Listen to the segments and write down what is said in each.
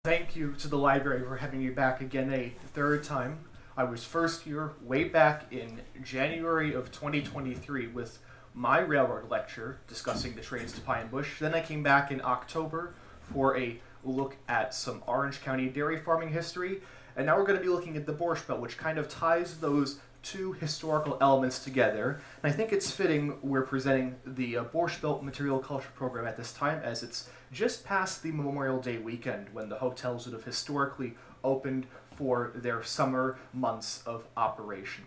Thank you to the library for having me back again a third time. I was first here way back in January of 2023 with my railroad lecture discussing the trains to Pine Bush. Then I came back in October for a look at some Orange County dairy farming history. And now we're going to be looking at the Borscht Belt, which kind of ties those two historical elements together. And I think it's fitting we're presenting the Borscht Belt Material Culture Program at this time, as it's just past the Memorial Day weekend when the hotels would have historically opened for their summer months of operation.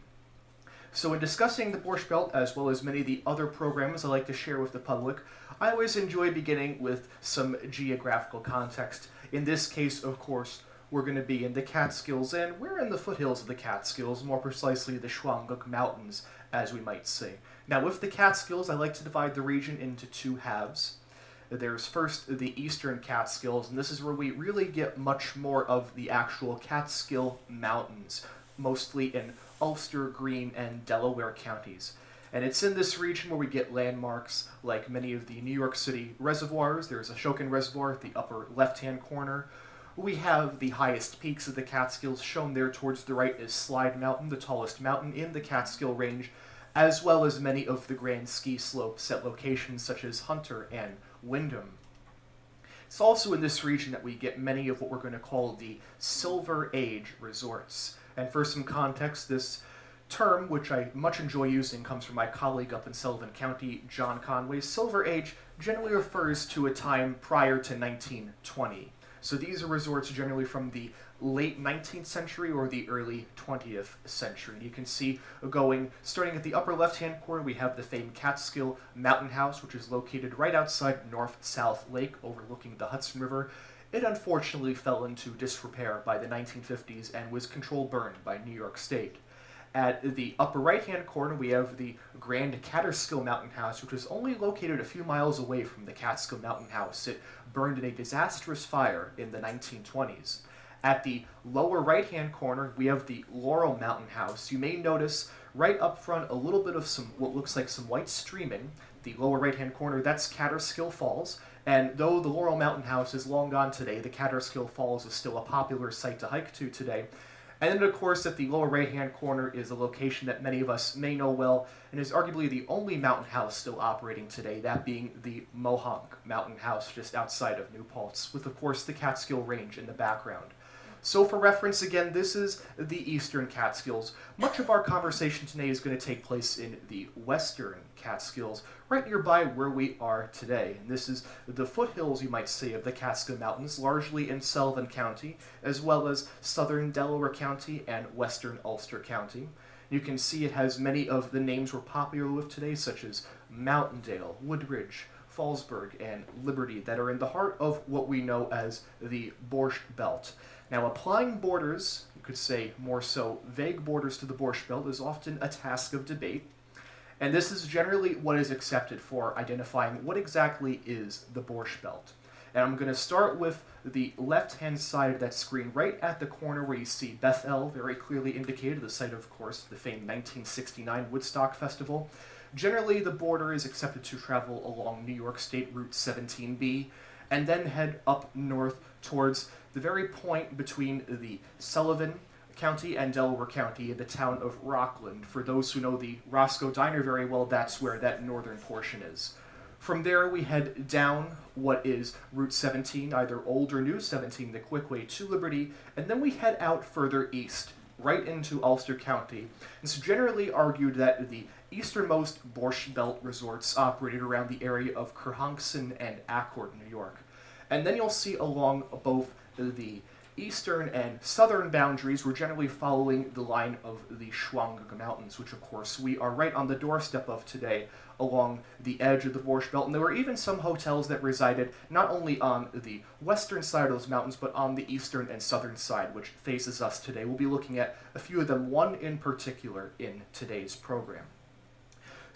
So in discussing the Borscht Belt, as well as many of the other programs I like to share with the public, I always enjoy beginning with some geographical context. In this case, of course, we're going to be in the Catskills, and we're in the foothills of the Catskills, more precisely the Schwanguk Mountains, as we might say. Now, with the Catskills, I like to divide the region into two halves. There's first the eastern Catskills, and this is where we really get much more of the actual Catskill Mountains, mostly in Ulster, Greene, and Delaware counties. And it's in this region where we get landmarks like many of the New York City reservoirs. There's Ashokan Reservoir at the upper left-hand corner. We have the highest peaks of the Catskills. Shown there towards the right is Slide Mountain, the tallest mountain in the Catskill Range, as well as many of the grand ski slopes at locations such as Hunter and Windham. It's also in this region that we get many of what we're going to call the Silver Age resorts. And for some context, this term, which I much enjoy using, comes from my colleague up in Sullivan County, John Conway. Silver Age generally refers to a time prior to 1920. So these are resorts generally from the late 19th century or the early 20th century. You can see starting at the upper left-hand corner, we have the famed Catskill Mountain House, which is located right outside North-South Lake overlooking the Hudson River. It unfortunately fell into disrepair by the 1950s and was controlled burned by New York State. At the upper right-hand corner, we have the Grand Catskill Mountain House, which was only located a few miles away from the Catskill Mountain House. It burned in a disastrous fire in the 1920s. At the lower right-hand corner, we have the Laurel Mountain House. You may notice right up front a little bit of what looks like some white streaming. The lower right-hand corner, that's Catskill Falls. And though the Laurel Mountain House is long gone today, the Catskill Falls is still a popular site to hike to today. And then, of course, at the lower right-hand corner is a location that many of us may know well, and is arguably the only mountain house still operating today, that being the Mohonk Mountain House just outside of New Paltz, with, of course, the Catskill Range in the background. So for reference, again, this is the Eastern Catskills. Much of our conversation today is going to take place in the Western Catskills, right nearby where we are today. And this is the foothills, you might say, of the Catskill Mountains, largely in Sullivan County, as well as southern Delaware County and western Ulster County. You can see it has many of the names we're popular with today, such as Mountaindale, Woodridge, Fallsburg, and Liberty, that are in the heart of what we know as the Borscht Belt. Now, applying borders, you could say more so vague borders to the Borscht Belt, is often a task of debate, and this is generally what is accepted for identifying what exactly is the Borscht Belt. And I'm going to start with the left-hand side of that screen, right at the corner where you see Bethel, very clearly indicated, the site, of course, the famed 1969 Woodstock Festival. Generally, the border is accepted to travel along New York State Route 17B, and then head up north towards the very point between the Sullivan County and Delaware County in the town of Rockland. For those who know the Roscoe Diner very well, that's where that northern portion is. From there, we head down what is Route 17, either Old or New 17, the quick way to Liberty, and then we head out further east, right into Ulster County. It's generally argued that the easternmost Borscht Belt resorts operated around the area of Kerhonkson and Accord, New York. And then you'll see along both the eastern and southern boundaries, we're generally following the line of the Schwanguk Mountains, which of course we are right on the doorstep of today along the edge of the Borscht Belt. And there were even some hotels that resided not only on the western side of those mountains, but on the eastern and southern side, which faces us today. We'll be looking at a few of them, one in particular, in today's program.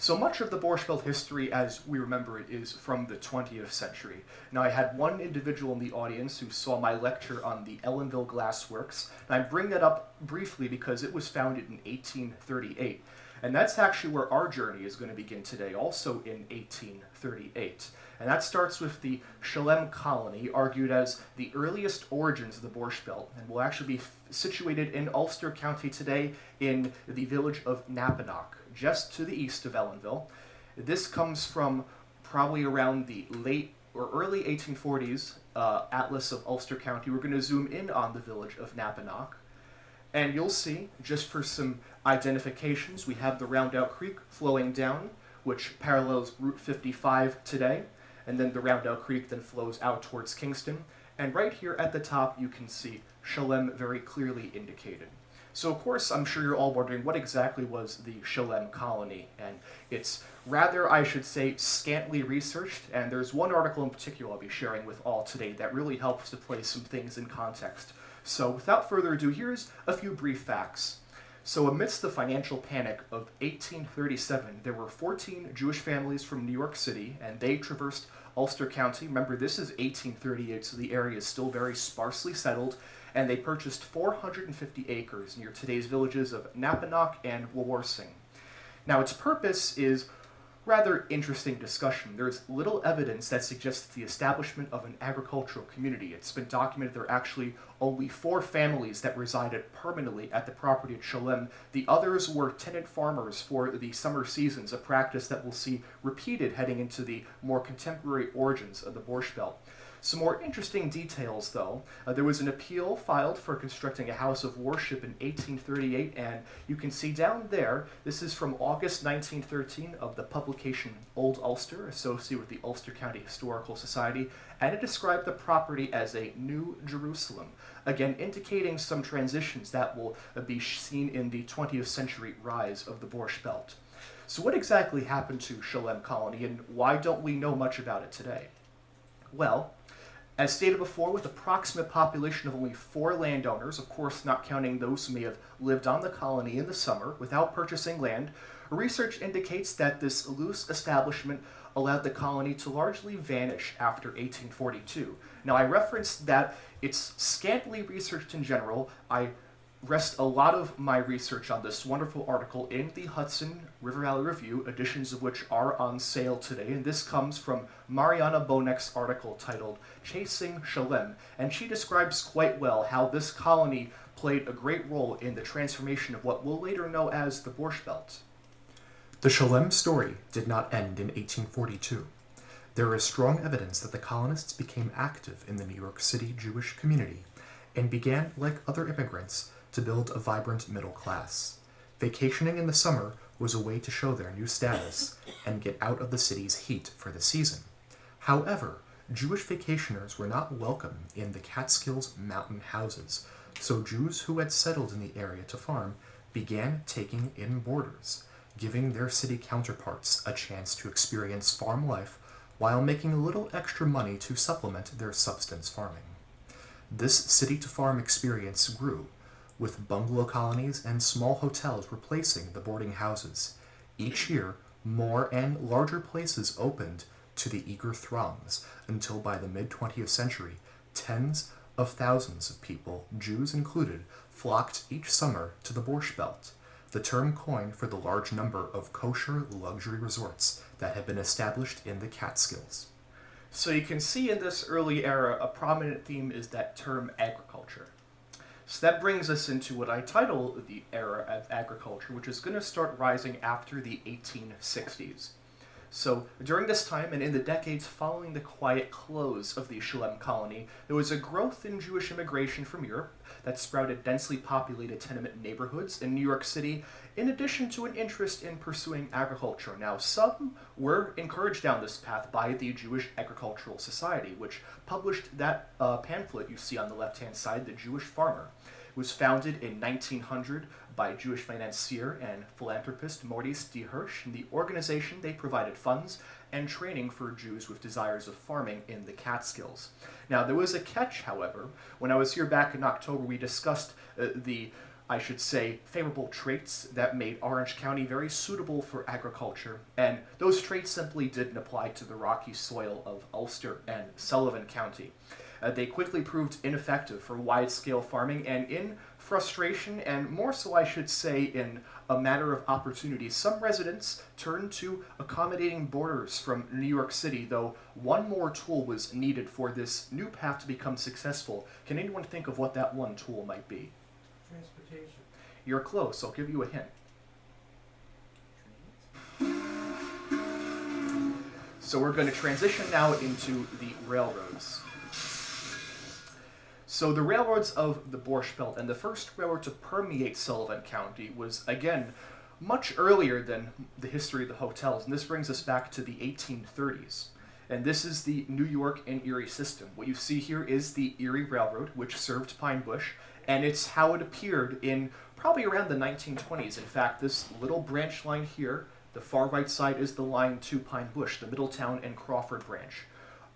So much of the Borscht Belt history, as we remember it, is from the 20th century. Now, I had one individual in the audience who saw my lecture on the Ellenville Glass Works, and I bring that up briefly because it was founded in 1838. And that's actually where our journey is going to begin today, also in 1838. And that starts with the Chelem colony, argued as the earliest origins of the Borscht Belt, and will actually be situated in Ulster County today in the village of Napanock, just to the east of Ellenville. This comes from probably around the late or early 1840s Atlas of Ulster County. We're going to zoom in on the village of Napanock. And you'll see, just for some identifications, we have the Roundout Creek flowing down, which parallels Route 55 today. And then the Roundout Creek then flows out towards Kingston. And right here at the top, you can see Chelem very clearly indicated. So of course, I'm sure you're all wondering what exactly was the Chelem colony, and it's rather, I should say, scantily researched, and there's one article in particular I'll be sharing with all today that really helps to place some things in context. So without further ado, here's a few brief facts. So amidst the financial panic of 1837, there were 14 Jewish families from New York City, and they traversed Ulster County. Remember, this is 1838, so the area is still very sparsely settled, and they purchased 450 acres near today's villages of Napanock and Wawarsing. Now, its purpose is rather interesting discussion. There's little evidence that suggests the establishment of an agricultural community. It's been documented there are actually only 4 families that resided permanently at the property at Chelem. The others were tenant farmers for the summer seasons, a practice that we'll see repeated heading into the more contemporary origins of the Borscht Belt. Some more interesting details, though. There was an appeal filed for constructing a house of worship in 1838, and you can see down there, this is from August 1913 of the publication Old Ulster, associated with the Ulster County Historical Society, and it described the property as a New Jerusalem, again indicating some transitions that will be seen in the 20th century rise of the Borscht Belt. So what exactly happened to Chelem colony, and why don't we know much about it today? Well, as stated before, with an approximate population of only 4 landowners, of course not counting those who may have lived on the colony in the summer without purchasing land, research indicates that this loose establishment allowed the colony to largely vanish after 1842. Now, I referenced that it's scantily researched in general. I rest a lot of my research on this wonderful article in the Hudson River Valley Review, editions of which are on sale today, and this comes from Mariana Bonek's article titled Chasing Chelem, and she describes quite well how this colony played a great role in the transformation of what we'll later know as the Borscht Belt. The Chelem story did not end in 1842. There is strong evidence that the colonists became active in the New York City Jewish community and began, like other immigrants, to build a vibrant middle class. Vacationing in the summer was a way to show their new status and get out of the city's heat for the season. However, Jewish vacationers were not welcome in the Catskills mountain houses, so Jews who had settled in the area to farm began taking in boarders, giving their city counterparts a chance to experience farm life while making a little extra money to supplement their subsistence farming. This city-to-farm experience grew, with bungalow colonies and small hotels replacing the boarding houses. Each year, more and larger places opened to the eager throngs, until by the mid-20th century, tens of thousands of people, Jews included, flocked each summer to the Borscht Belt, the term coined for the large number of kosher luxury resorts that had been established in the Catskills. So you can see in this early era, a prominent theme is that term agriculture. So that brings us into what I title the era of agriculture, which is going to start rising after the 1860s. So during this time, and in the decades following the quiet close of the Chelem colony, there was a growth in Jewish immigration from Europe that sprouted densely populated tenement neighborhoods in New York City, in addition to an interest in pursuing agriculture. Now, some were encouraged down this path by the Jewish Agricultural Society, which published that pamphlet you see on the left-hand side, The Jewish Farmer. It was founded in 1900 by Jewish financier and philanthropist Maurice D. Hirsch. In the organization, they provided funds and training for Jews with desires of farming in the Catskills. Now, there was a catch, however. When I was here back in October, we discussed I should say, favorable traits that made Orange County very suitable for agriculture, and those traits simply didn't apply to the rocky soil of Ulster and Sullivan County. They quickly proved ineffective for wide-scale farming, and in frustration, and more so, I should say, in a matter of opportunity, some residents turned to accommodating boarders from New York City, though one more tool was needed for this new path to become successful. Can anyone think of what that one tool might be? Transportation. You're close. I'll give you a hint. So we're going to transition now into the railroads. So the railroads of the Borscht Belt, and the first railroad to permeate Sullivan County, was, again, much earlier than the history of the hotels, and this brings us back to the 1830s. And this is the New York and Erie system. What you see here is the Erie Railroad, which served Pine Bush, and it's how it appeared in probably around the 1920s. In fact, this little branch line here, the far right side is the line to Pine Bush, the Middletown and Crawford branch.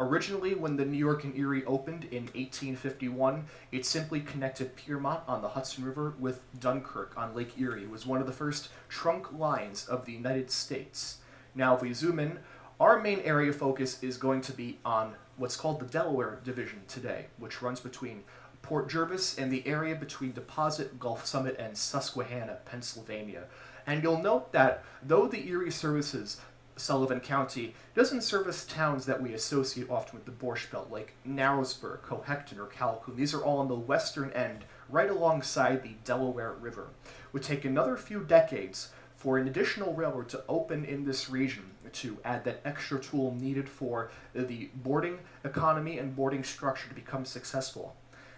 Originally, when the New York and Erie opened in 1851, it simply connected Piermont on the Hudson River with Dunkirk on Lake Erie. It was one of the first trunk lines of the United States. Now, if we zoom in, our main area of focus is going to be on what's called the Delaware Division today, which runs between Port Jervis and the area between Deposit, Gulf Summit, and Susquehanna, Pennsylvania. And you'll note that though the Erie services Sullivan County, doesn't service towns that we associate often with the Borscht Belt, like Narrowsburg, Cohecton, or Calhoun. These are all on the western end, right alongside the Delaware River. It would take another few decades for an additional railroad to open in this region to add that extra tool needed for the boarding economy and boarding structure to become successful.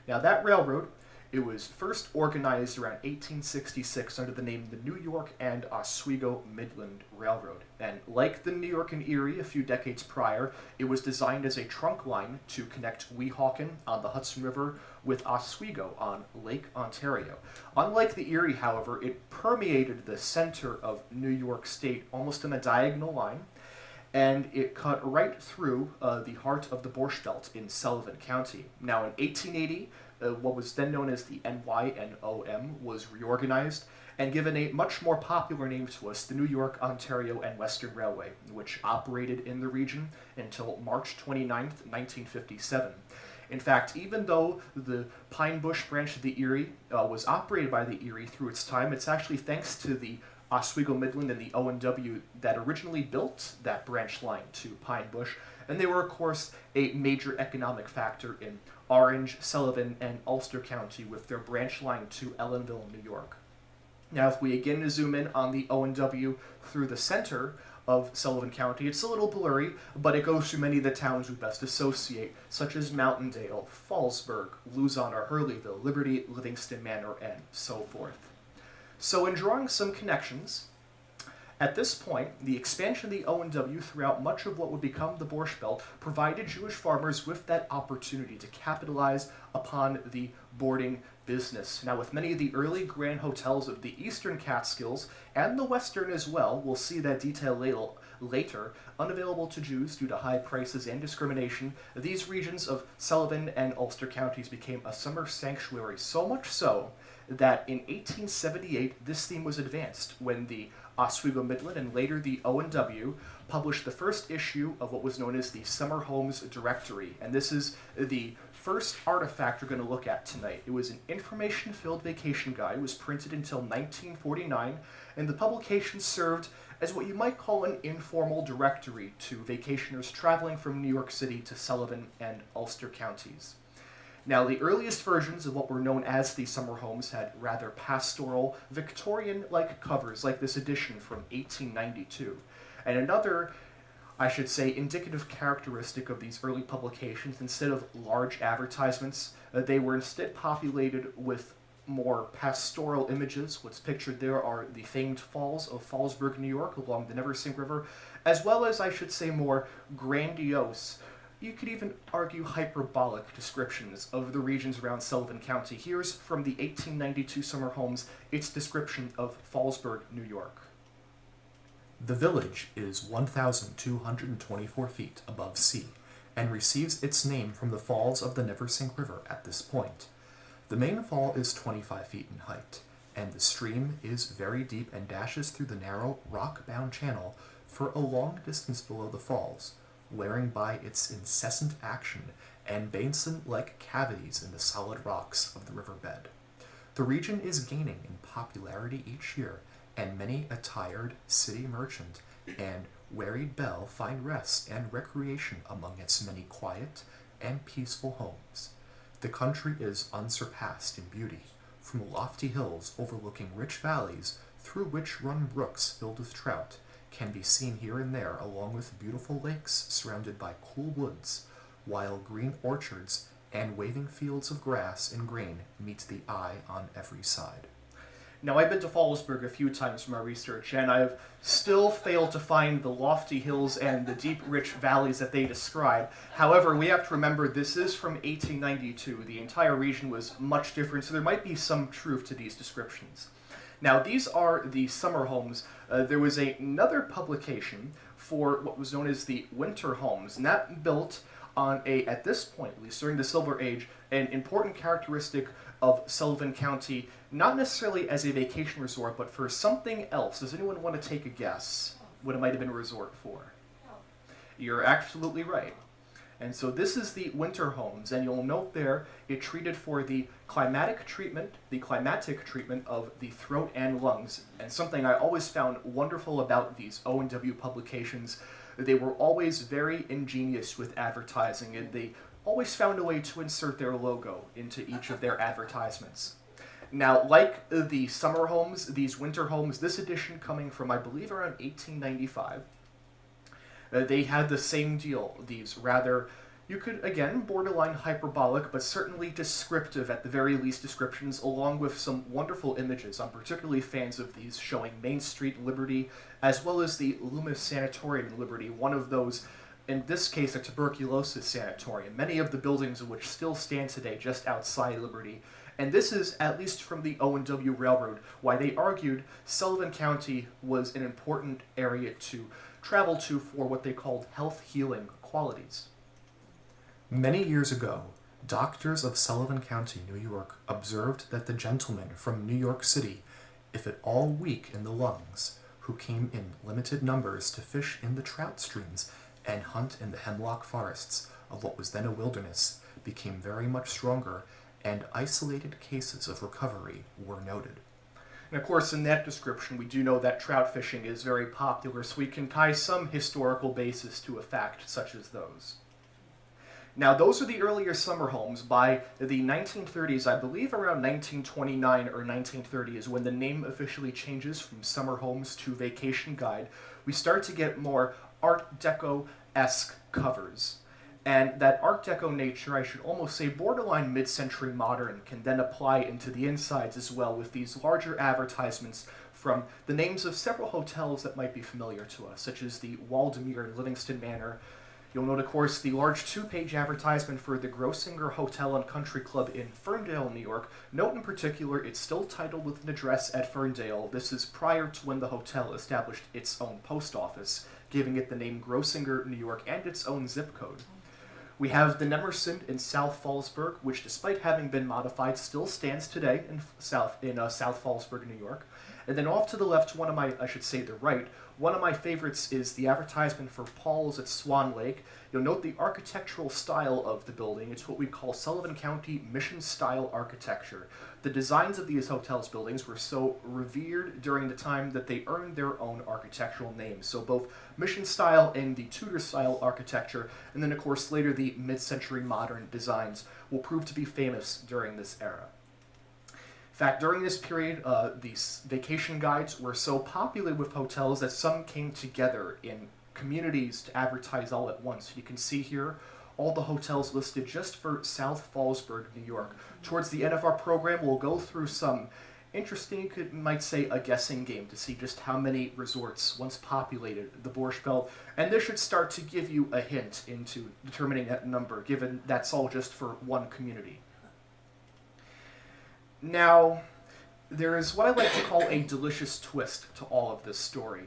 Now that railroad, it was first organized around 1866 under the name the New York and Oswego Midland Railroad. And like the New York and Erie a few decades prior, it was designed as a trunk line to connect Weehawken on the Hudson River with Oswego on Lake Ontario. Unlike the Erie, however, it permeated the center of New York State almost in a diagonal line, and it cut right through the heart of the Borscht Belt in Sullivan County. Now in 1880, what was then known as the NYNOM was reorganized and given a much more popular name to us, the New York, Ontario, and Western Railway, which operated in the region until March 29th, 1957. In fact, even though the Pine Bush branch of the Erie was operated by the Erie through its time, it's actually thanks to the Oswego Midland and the O&W that originally built that branch line to Pine Bush, and they were, of course, a major economic factor in Orange, Sullivan, and Ulster County with their branch line to Ellenville, New York. Now, if we again zoom in on the O&W through the center of Sullivan County, it's a little blurry, but it goes through many of the towns we best associate, such as Mountaindale, Fallsburg, Luzon or Hurleyville, Liberty, Livingston Manor, and so forth. So in drawing some connections, at this point, the expansion of the O&W throughout much of what would become the Borscht Belt provided Jewish farmers with that opportunity to capitalize upon the boarding business. Now, with many of the early grand hotels of the eastern Catskills and the western as well, we'll see that detail later, unavailable to Jews due to high prices and discrimination, these regions of Sullivan and Ulster counties became a summer sanctuary, so much so that in 1878 this theme was advanced when the Oswego Midland and later the O&W published the first issue of what was known as the Summer Homes Directory. And this is the first artifact we're going to look at tonight. It was an information-filled vacation guide. It was printed until 1949, and the publication served as what you might call an informal directory to vacationers traveling from New York City to Sullivan and Ulster counties. Now, the earliest versions of what were known as the summer homes had rather pastoral, Victorian-like covers, like this edition from 1892. And another, I should say, indicative characteristic of these early publications, instead of large advertisements, they were instead populated with more pastoral images. What's pictured there are the famed falls of Fallsburg, New York, along the Neversink River, as well as, I should say, more grandiose, you could even argue hyperbolic descriptions of the regions around Sullivan County. Here's from the 1892 Summer Homes, its description of Fallsburg, New York. The village is 1,224 feet above sea and receives its name from the falls of the Neversink River at this point. The main fall is 25 feet in height, and the stream is very deep and dashes through the narrow, rock-bound channel for a long distance below the falls, wearing by its incessant action and basin-like cavities in the solid rocks of the riverbed. The region is gaining in popularity each year, and many a tired city merchant and wearied belle find rest and recreation among its many quiet and peaceful homes. The country is unsurpassed in beauty, from lofty hills overlooking rich valleys through which run brooks filled with trout, can be seen here and there, along with beautiful lakes surrounded by cool woods, while green orchards and waving fields of grass and grain meet the eye on every side. Now, I've been to Fallsburg a few times for my research, and I've still failed to find the lofty hills and the deep, rich valleys that they describe. However, we have to remember this is from 1892. The entire region was much different, so there might be some truth to these descriptions. Now, these are the summer homes. There was another publication for what was known as the winter homes, and that built on at this point, at least during the Silver Age, an important characteristic of Sullivan County, not necessarily as a vacation resort, but for something else. Does anyone want to take a guess what it might have been a resort for? You're absolutely right. And so this is the winter homes, and you'll note there it treated for the climatic treatment of the throat and lungs. And something I always found wonderful about these O&W publications, they were always very ingenious with advertising, and they always found a way to insert their logo into each of their advertisements. Now, like the summer homes, these winter homes, this edition coming from, I believe, around 1895, they had the same deal. These rather, you could, again, borderline hyperbolic, but certainly descriptive, at the very least, descriptions, along with some wonderful images. I'm particularly fans of these, showing Main Street Liberty, as well as the Loomis Sanatorium in Liberty, one of those, in this case, a tuberculosis sanatorium, many of the buildings of which still stand today just outside Liberty. And this is, at least from the O&W Railroad, why they argued Sullivan County was an important area to travel to for what they called health healing qualities. Many years ago, doctors of Sullivan County, New York, observed that the gentlemen from New York City, if at all weak in the lungs, who came in limited numbers to fish in the trout streams and hunt in the hemlock forests of what was then a wilderness, became very much stronger, and isolated cases of recovery were noted. And of course, in that description, we do know that trout fishing is very popular, so we can tie some historical basis to a fact such as those. Now, those are the earlier summer homes. By the 1930s, I believe around 1929 or 1930 is when the name officially changes from summer homes to vacation guide. We start to get more Art Deco-esque covers. And that Art Deco nature, I should almost say borderline mid-century modern, can then apply into the insides as well, with these larger advertisements from the names of several hotels that might be familiar to us, such as the Waldemere in Livingston Manor. You'll note, of course, the large two-page advertisement for the Grossinger Hotel and Country Club in Ferndale, New York. Note in particular, it's still titled with an address at Ferndale. This is prior to when the hotel established its own post office, giving it the name Grossinger, New York, and its own zip code. We have the Nemersund in South Fallsburg, which, despite having been modified, still stands today in South Fallsburg, New York. And then off to the left, the right, one of my favorites is the advertisement for Paul's at Swan Lake. You'll note the architectural style of the building. It's what we call Sullivan County mission-style architecture. The designs of these hotels' buildings were so revered during the time that they earned their own architectural names. So both mission-style and the Tudor-style architecture, and then of course later the mid-century modern designs, will prove to be famous during this era. In fact, during this period, these vacation guides were so popular with hotels that some came together in communities to advertise all at once. You can see here all the hotels listed just for South Fallsburg, New York. Towards the end of our program, we'll go through some interesting, you might say, a guessing game to see just how many resorts once populated the Borscht Belt. And this should start to give you a hint into determining that number, given that's all just for one community. Now, there is what I like to call a delicious twist to all of this story.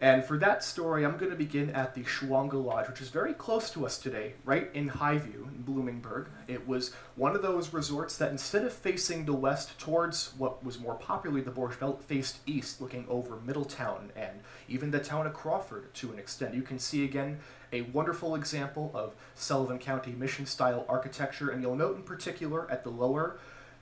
And for that story, I'm going to begin at the Schwanga Lodge, which is very close to us today, right in Highview, in Bloomingburg. It was one of those resorts that, instead of facing the west towards what was more popularly the Borscht Belt, faced east, looking over Middletown and even the town of Crawford to an extent. You can see, again, a wonderful example of Sullivan County mission-style architecture, and you'll note in particular at the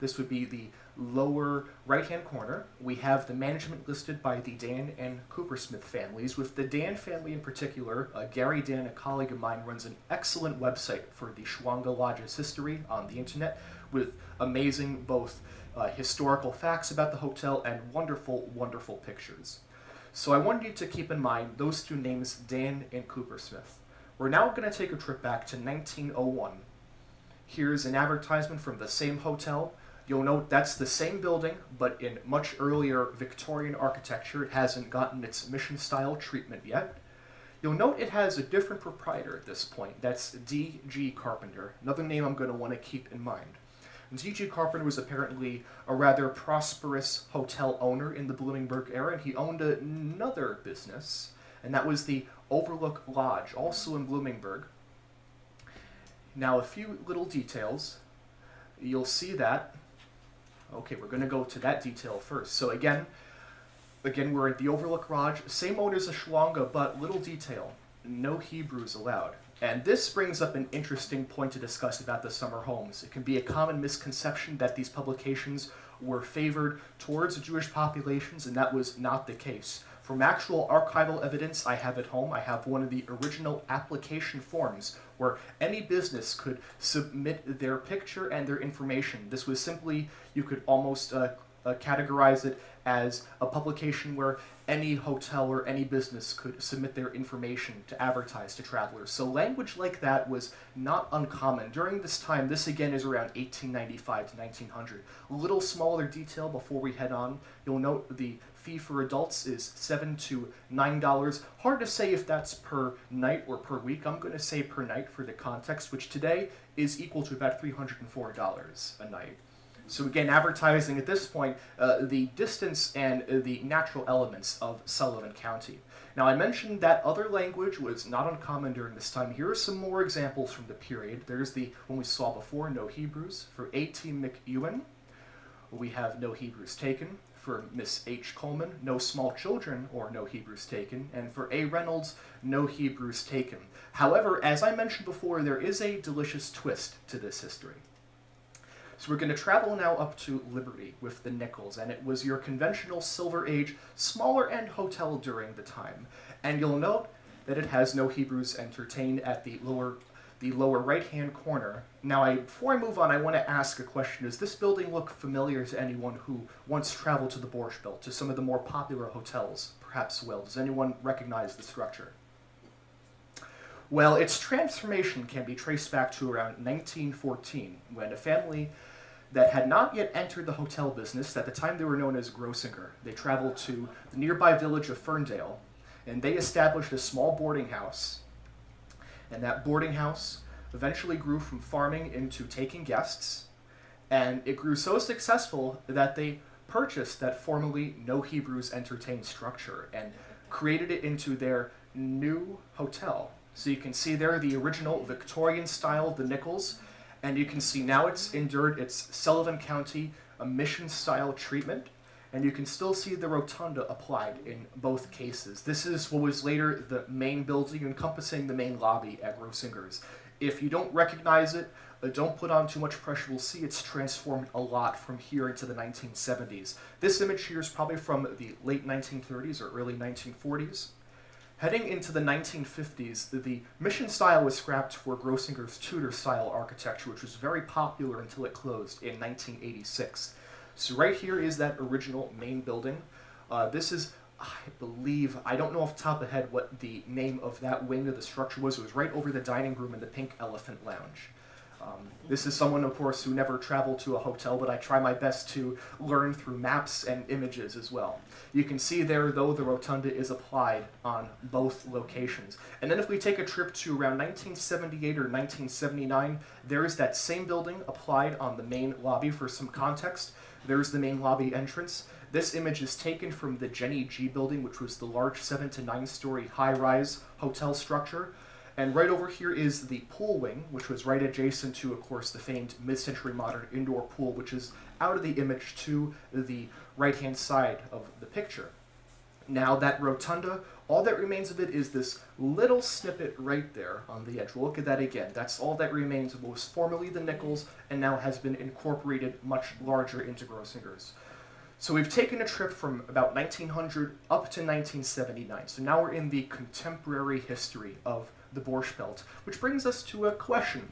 This would be the lower right-hand corner. We have the management listed by the Dan and Coopersmith families, with the Dan family in particular. Gary Dan, a colleague of mine, runs an excellent website for the Schwanga Lodge's history on the internet, with amazing both historical facts about the hotel and wonderful, wonderful pictures. So I wanted you to keep in mind those two names, Dan and Coopersmith. We're now going to take a trip back to 1901. Here's an advertisement from the same hotel. You'll note that's the same building, but in much earlier Victorian architecture. It hasn't gotten its mission-style treatment yet. You'll note it has a different proprietor at this point. That's D.G. Carpenter, another name I'm going to want to keep in mind. D.G. Carpenter was apparently a rather prosperous hotel owner in the Bloomingburg era, and he owned another business, and that was the Overlook Lodge, also in Bloomingburg. Now, a few little details. You'll see that. Okay, we're going to go to that detail first. So again, we're at the Overlook Lodge, same owners as Schwanga, but little detail. No Hebrews allowed. And this brings up an interesting point to discuss about the summer homes. It can be a common misconception that these publications were favored towards Jewish populations, and that was not the case. From actual archival evidence I have at home, I have one of the original application forms where any business could submit their picture and their information. This was simply, you could almost categorize it as a publication where any hotel or any business could submit their information to advertise to travelers. So language like that was not uncommon. During this time, this again is around 1895 to 1900. A little smaller detail before we head on. You'll note the fee for adults is $7 to $9. Hard to say if that's per night or per week. I'm going to say per night for the context, which today is equal to about $304 a night. So again, advertising at this point, the distance and the natural elements of Sullivan County. Now, I mentioned that other language was not uncommon during this time. Here are some more examples from the period. There's the one we saw before, no Hebrews. For A.T. McEwen, we have no Hebrews taken. For Miss H. Coleman, no small children or no Hebrews taken. And for A. Reynolds, no Hebrews taken. However, as I mentioned before, there is a delicious twist to this history. So we're going to travel now up to Liberty with the Nichols, and it was your conventional Silver Age, smaller end hotel during the time. And you'll note that it has no Hebrews entertained at the lower right-hand corner. Now, before I move on, I want to ask a question. Does this building look familiar to anyone who once traveled to the Borscht Belt, to some of the more popular hotels? Perhaps well. Does anyone recognize the structure? Well, its transformation can be traced back to around 1914, when a family that had not yet entered the hotel business, at the time they were known as Grossinger, they traveled to the nearby village of Ferndale, and they established a small boarding house. And that boarding house eventually grew from farming into taking guests, and it grew so successful that they purchased that formerly No Hebrews Entertained structure and created it into their new hotel. So you can see there the original Victorian style of the Nichols, and you can see now it's endured its Sullivan County mission style treatment, and you can still see the rotunda applied in both cases. This is what was later the main building encompassing the main lobby at Grossinger's. If you don't recognize it, don't put on too much pressure. We'll see it's transformed a lot from here into the 1970s. This image here is probably from the late 1930s or early 1940s. Heading into the 1950s, the mission style was scrapped for Grossinger's Tudor-style architecture, which was very popular until it closed in 1986. So right here is that original main building. This is, I believe, I don't know off the top of the head what the name of that wing of the structure was. It was right over the dining room in the Pink Elephant Lounge. This is someone, of course, who never traveled to a hotel, but I try my best to learn through maps and images as well. You can see there, though, the rotunda is applied on both locations. And then if we take a trip to around 1978 or 1979, there is that same building applied on the main lobby. For some context, there's the main lobby entrance. This image is taken from the Jenny G building, which was the large 7 to 9 story high-rise hotel structure. And right over here is the pool wing, which was right adjacent to, of course, the famed mid-century modern indoor pool, which is out of the image to the right-hand side of the picture. Now, that rotunda All that remains of it is this little snippet right there on the edge. We'll look at that again. That's all that remains of what was formerly the Nichols and now has been incorporated much larger into Grossinger's. So we've taken a trip from about 1900 up to 1979. So now we're in the contemporary history of the Borscht Belt, which brings us to a question.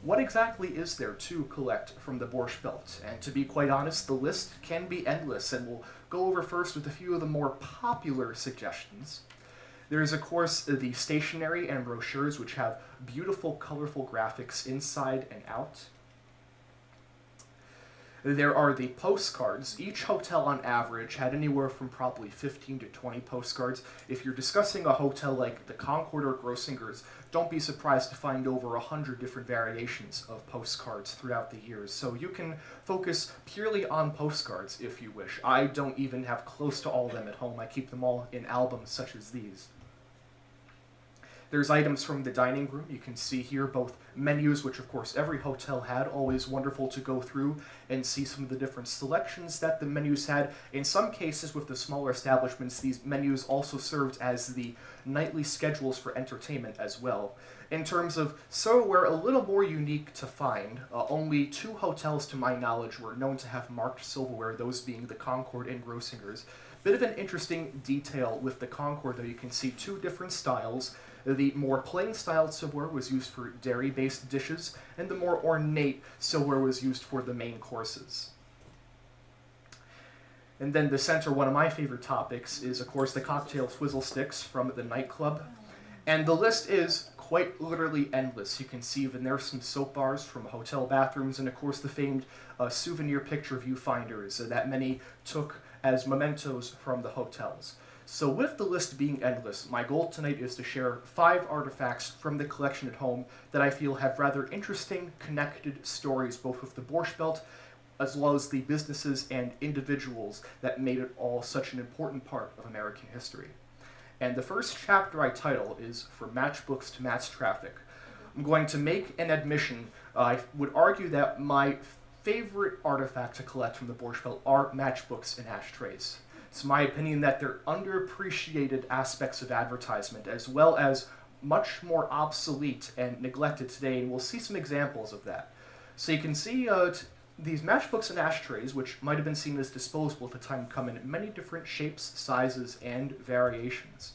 What exactly is there to collect from the Borscht Belt? And to be quite honest, the list can be endless, and we'll go over first with a few of the more popular suggestions. There is, of course, the stationery and brochures, which have beautiful, colorful graphics inside and out. There are the postcards. Each hotel, on average, had anywhere from probably 15 to 20 postcards. If you're discussing a hotel like the Concord or Grossinger's, don't be surprised to find over 100 different variations of postcards throughout the years. So you can focus purely on postcards if you wish. I don't even have close to all of them at home. I keep them all in albums such as these. There's items from the dining room. You can see here both menus, which of course every hotel had, always wonderful to go through and see some of the different selections that the menus had. In some cases with the smaller establishments, these menus also served as the nightly schedules for entertainment as well. In terms of silverware, a little more unique to find. Only 2 hotels to my knowledge were known to have marked silverware, those being the Concord and Grossinger's. Bit of an interesting detail with the Concord, though. You can see 2 different styles. The more plain-styled silverware was used for dairy-based dishes, and the more ornate silverware was used for the main courses. And then the center, one of my favorite topics, is of course the cocktail swizzle sticks from the nightclub. And the list is quite literally endless. You can see even there's some soap bars from hotel bathrooms, and of course the famed souvenir picture viewfinders that many took as mementos from the hotels. So with the list being endless, my goal tonight is to share 5 artifacts from the collection at home that I feel have rather interesting, connected stories, both with the Borscht Belt as well as the businesses and individuals that made it all such an important part of American history. And the first chapter I title is From Matchbooks to Mass Traffic. I'm going to make an admission. I would argue that my favorite artifact to collect from the Borscht Belt are matchbooks and ashtrays. It's my opinion that they're underappreciated aspects of advertisement, as well as much more obsolete and neglected today, and we'll see some examples of that. So you can see these matchbooks and ashtrays, which might have been seen as disposable at the time, come in many different shapes, sizes, and variations.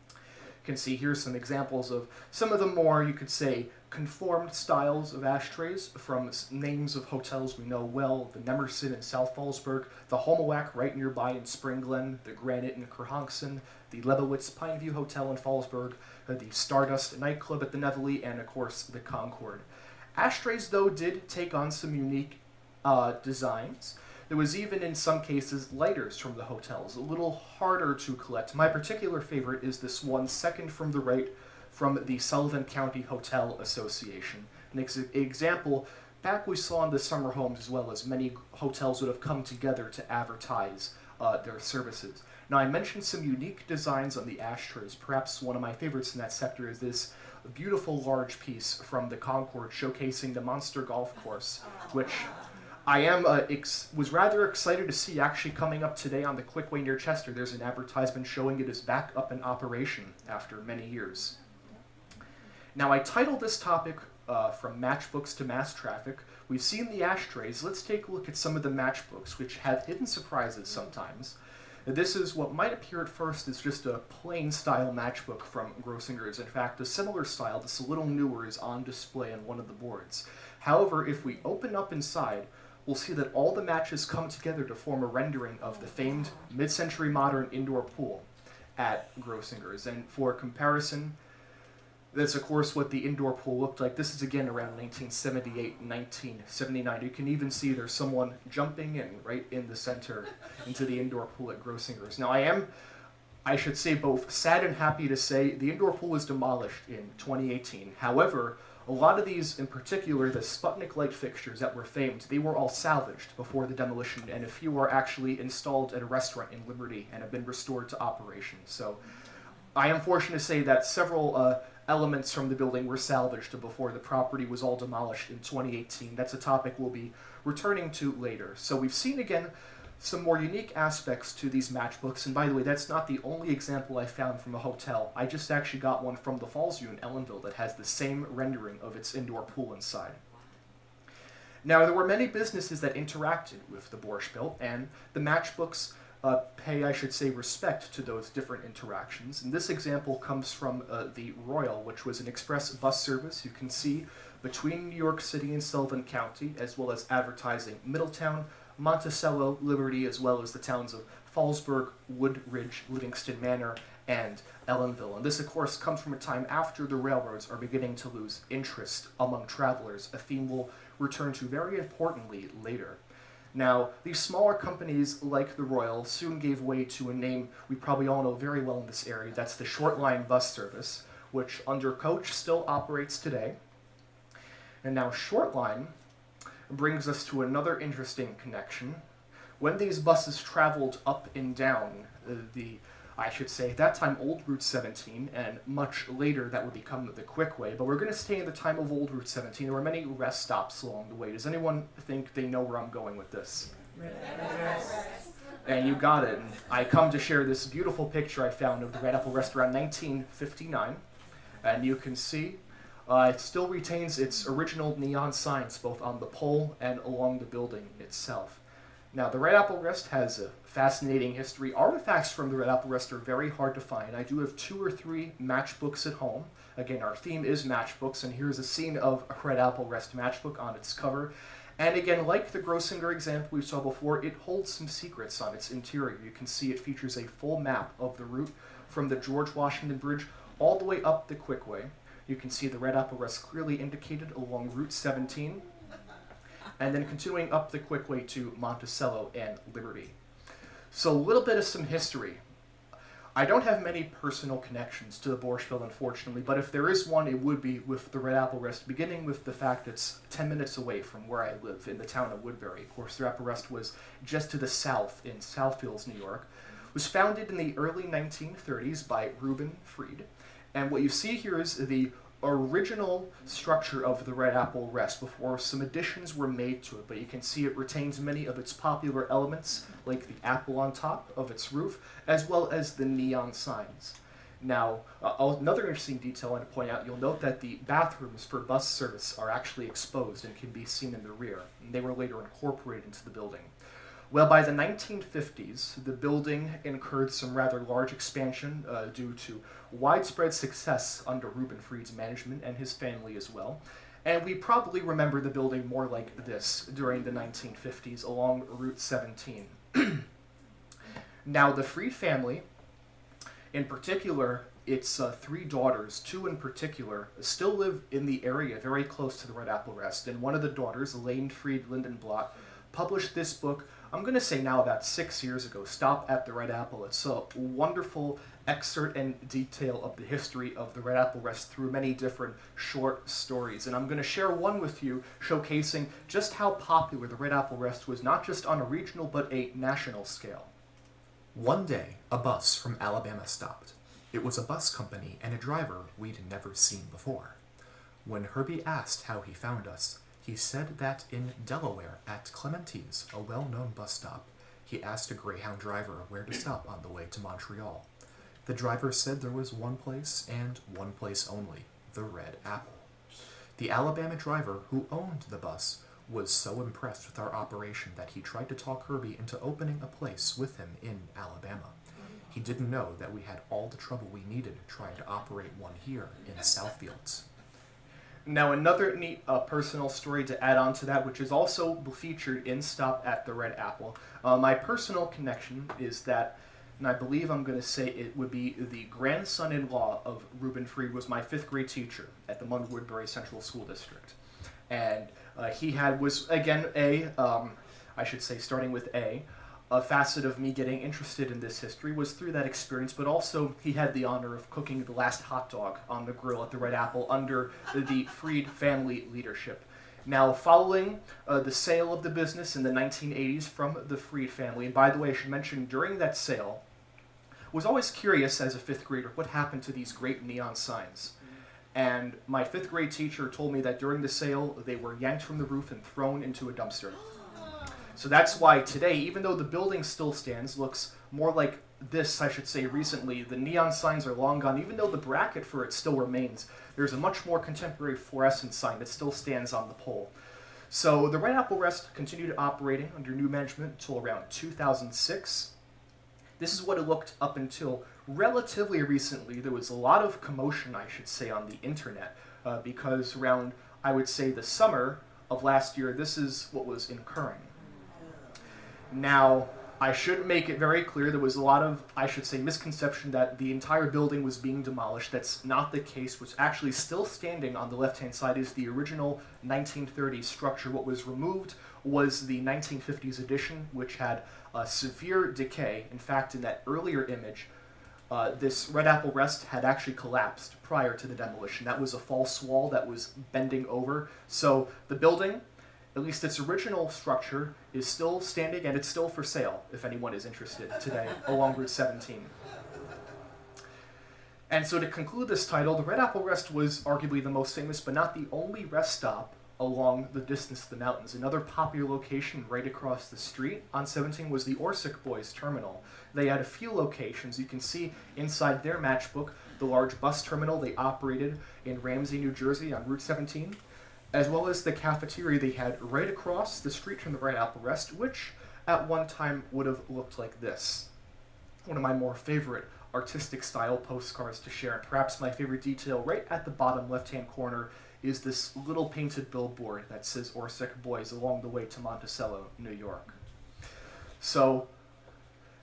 You can see here some examples of some of the more, you could say, conformed styles of ashtrays from names of hotels we know well, the Nemerson in South Fallsburg, the Homowac right nearby in Spring Glen, the Granite in Kerhonkson, the Lebowitz Pineview Hotel in Fallsburg, the Stardust nightclub at the Nevele, and of course the Concord. Ashtrays, though, did take on some unique designs. There was even, in some cases, lighters from the hotels, a little harder to collect. My particular favorite is this one, second from the right, from the Sullivan County Hotel Association. An example, back we saw in the summer homes as well, as many hotels would have come together to advertise their services. Now, I mentioned some unique designs on the ashtrays. Perhaps one of my favorites in that sector is this beautiful large piece from the Concord showcasing the Monster Golf Course, which I was rather excited to see actually coming up today on the Quickway near Chester. There's an advertisement showing it is back up in operation after many years. Now, I titled this topic From Matchbooks to Mass Traffic. We've seen the ashtrays. Let's take a look at some of the matchbooks, which have hidden surprises sometimes. This is what might appear at first as just a plain style matchbook from Grossinger's. In fact, a similar style, that's a little newer, is on display on one of the boards. However, if we open up inside, we'll see that all the matches come together to form a rendering of the famed mid-century modern indoor pool at Grossinger's. And for comparison, that's of course what the indoor pool looked like. This is again around 1978, 1979. You can even see there's someone jumping in right in the center into the indoor pool at Grossinger's. Now I should say, both sad and happy to say the indoor pool was demolished in 2018. However, a lot of these, in particular the Sputnik light fixtures that were famed, they were all salvaged before the demolition, and a few are actually installed at a restaurant in Liberty and have been restored to operation. So I am fortunate to say that several elements from the building were salvaged before the property was all demolished in 2018. That's a topic we'll be returning to later. So we've seen again some more unique aspects to these matchbooks, and by the way, that's not the only example I found from a hotel. I just actually got one from the Falls View in Ellenville that has the same rendering of its indoor pool inside. Now, there were many businesses that interacted with the Borscht Belt, and the matchbooks pay, I should say, respect to those different interactions. And this example comes from the Royal, which was an express bus service you can see between New York City and Sullivan County, as well as advertising Middletown, Monticello, Liberty, as well as the towns of Fallsburg, Woodridge, Livingston Manor, and Ellenville. And this, of course, comes from a time after the railroads are beginning to lose interest among travelers, a theme we'll return to very importantly later. Now, these smaller companies like the Royal soon gave way to a name we probably all know very well in this area. That's the short line bus service, which under coach still operates today. And now short line brings us to another interesting connection. When these buses traveled up and down I should say, at that time, Old Route 17, and much later that would become the Quick Way, but we're going to stay in the time of Old Route 17. There were many rest stops along the way. Does anyone think they know where I'm going with this? And you got it. And I come to share this beautiful picture I found of the Red Apple Restaurant 1959, and you can see it still retains its original neon signs both on the pole and along the building itself. Now, the Red Apple Rest has a fascinating history. Artifacts from the Red Apple Rest are very hard to find. I do have 2 or 3 matchbooks at home. Again, our theme is matchbooks, and here's a scene of a Red Apple Rest matchbook on its cover. And again, like the Grossinger example we saw before, it holds some secrets on its interior. You can see it features a full map of the route from the George Washington Bridge all the way up the Quick Way. You can see the Red Apple Rest clearly indicated along Route 17. And then continuing up the Quick Way to Monticello and Liberty. So a little bit of some history. I don't have many personal connections to the Borscht Belt, unfortunately, but if there is one, it would be with the Red Apple Rest, beginning with the fact it's 10 minutes away from where I live in the town of Woodbury. Of course, the Red Apple Rest was just to the south in Southfields, New York. It was founded in the early 1930s by Reuben Freed. And what you see here is the original structure of the Red Apple Rest before some additions were made to it, but you can see it retains many of its popular elements, like the apple on top of its roof, as well as the neon signs. Now, another interesting detail I want to point out, you'll note that the bathrooms for bus service are actually exposed and can be seen in the rear, and they were later incorporated into the building. Well, by the 1950s, the building incurred some rather large expansion due to widespread success under Reuben Freed's management and his family as well. And we probably remember the building more like this during the 1950s along Route 17. Now, the Freed family, in particular, its 3 daughters, 2 in particular, still live in the area very close to the Red Apple Rest. And one of the daughters, Elaine Freed Lindenblatt, published this book, I'm going to say now about 6 years ago, Stop at the Red Apple. It's a wonderful excerpt and detail of the history of the Red Apple Rest through many different short stories. And I'm going to share one with you showcasing just how popular the Red Apple Rest was, not just on a regional but a national scale. One day, a bus from Alabama stopped. It was a bus company and a driver we'd never seen before. When Herbie asked how he found us, he said that in Delaware, at Clementi's, a well-known bus stop, he asked a Greyhound driver where to stop on the way to Montreal. The driver said there was one place, and one place only, the Red Apple. The Alabama driver who owned the bus was so impressed with our operation that he tried to talk Herbie into opening a place with him in Alabama. He didn't know that we had all the trouble we needed trying to operate one here in Southfields. Now, another neat personal story to add on to that, which is also featured in Stop at the Red Apple. My personal connection is that, and I believe I'm going to say it would be the grandson-in-law of Reuben Freed, was my 5th grade teacher at the Woodbury Central School District. And he was, again, I should say, starting with a facet of me getting interested in this history was through that experience, but also he had the honor of cooking the last hot dog on the grill at the Red Apple under the Freed family leadership. Now, following the sale of the business in the 1980s from the Freed family, and by the way, I should mention during that sale, was always curious as a 5th grader what happened to these great neon signs. And my 5th grade teacher told me that during the sale, they were yanked from the roof and thrown into a dumpster. So that's why today, even though the building still stands, looks more like this, I should say, recently. The neon signs are long gone, even though the bracket for it still remains. There's a much more contemporary fluorescent sign that still stands on the pole. So the Red Apple Rest continued operating under new management until around 2006. This is what it looked up until relatively recently. There was a lot of commotion, I should say, on the internet because around, I would say, the summer of last year, this is what was occurring. Now, I should make it very clear there was a lot of, I should say, misconception that the entire building was being demolished. That's not the case. What's actually still standing on the left-hand side is the original 1930s structure. What was removed was the 1950s addition, which had severe decay. In fact, in that earlier image, this Red Apple Rest had actually collapsed prior to the demolition. That was a false wall that was bending over. So the building, at least its original structure, is still standing, and it's still for sale if anyone is interested today along Route 17. And so to conclude this title, the Red Apple Rest was arguably the most famous, but not the only rest stop along the distance to the mountains. Another popular location right across the street on 17 was the Orsic Boys Terminal. They had a few locations. You can see inside their matchbook the large bus terminal they operated in Ramsey, New Jersey on Route 17, as well as the cafeteria they had right across the street from the Red Apple Rest, which at one time would have looked like this. One of my more favorite artistic style postcards to share, and perhaps my favorite detail right at the bottom left-hand corner is this little painted billboard that says Orsic Boys along the way to Monticello, New York. So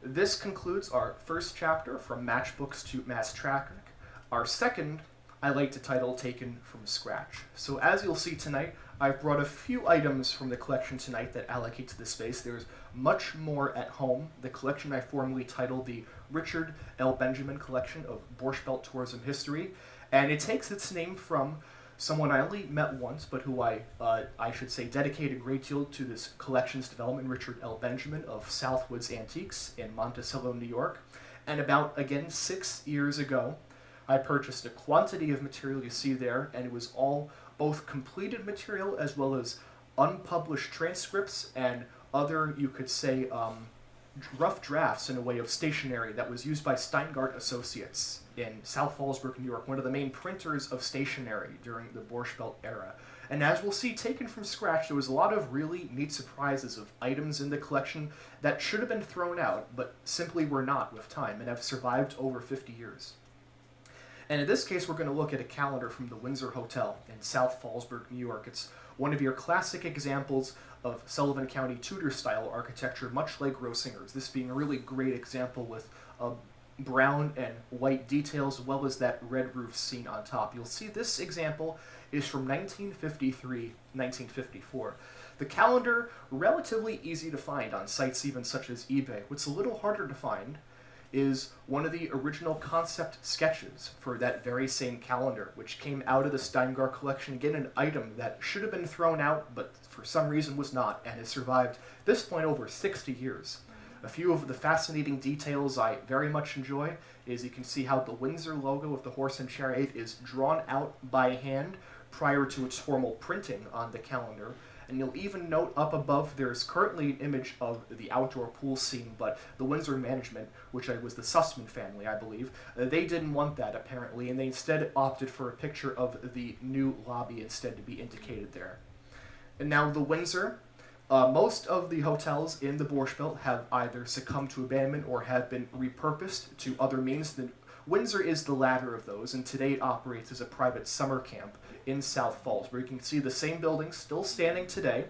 this concludes our first chapter, from matchbooks to mass traffic. Our second I like to title Taken from Scratch. So as you'll see tonight, I've brought a few items from the collection tonight that allocate to this space. There's much more at home. The collection I formally titled the Richard L. Benjamin Collection of Borscht Belt Tourism History, and it takes its name from someone I only met once, but who I should say dedicated a great deal to this collection's development, Richard L. Benjamin of Southwoods Antiques in Monticello, New York. And about, again, 6 years ago, I purchased a quantity of material you see there, and it was all both completed material as well as unpublished transcripts and other, you could say, rough drafts in a way of stationery that was used by Steingart Associates in South Fallsburg, New York, one of the main printers of stationery during the Borscht Belt era. And as we'll see, taken from scratch, there was a lot of really neat surprises of items in the collection that should have been thrown out, but simply were not with time and have survived over 50 years. And in this case, we're going to look at a calendar from the Windsor Hotel in South Fallsburg, New York. It's one of your classic examples of Sullivan County Tudor-style architecture, much like Rosinger's. This being a really great example with brown and white details, as well as that red roof seen on top. You'll see this example is from 1953-1954. The calendar, relatively easy to find on sites even such as eBay. What's a little harder to find is one of the original concept sketches for that very same calendar, which came out of the Steingart collection. Again, an item that should have been thrown out, but for some reason was not, and has survived at this point over 60 years. A few of the fascinating details I very much enjoy is you can see how the Windsor logo of the horse and chariot is drawn out by hand prior to its formal printing on the calendar. And you'll even note up above there's currently an image of the outdoor pool scene, but the Windsor management, which was the Sussman family, I believe, they didn't want that apparently, and they instead opted for a picture of the new lobby instead to be indicated there. And now the Windsor, most of the hotels in the Borscht Belt have either succumbed to abandonment or have been repurposed to other means. The Windsor is the latter of those, and today it operates as a private summer camp in South Falls, where you can see the same building still standing today.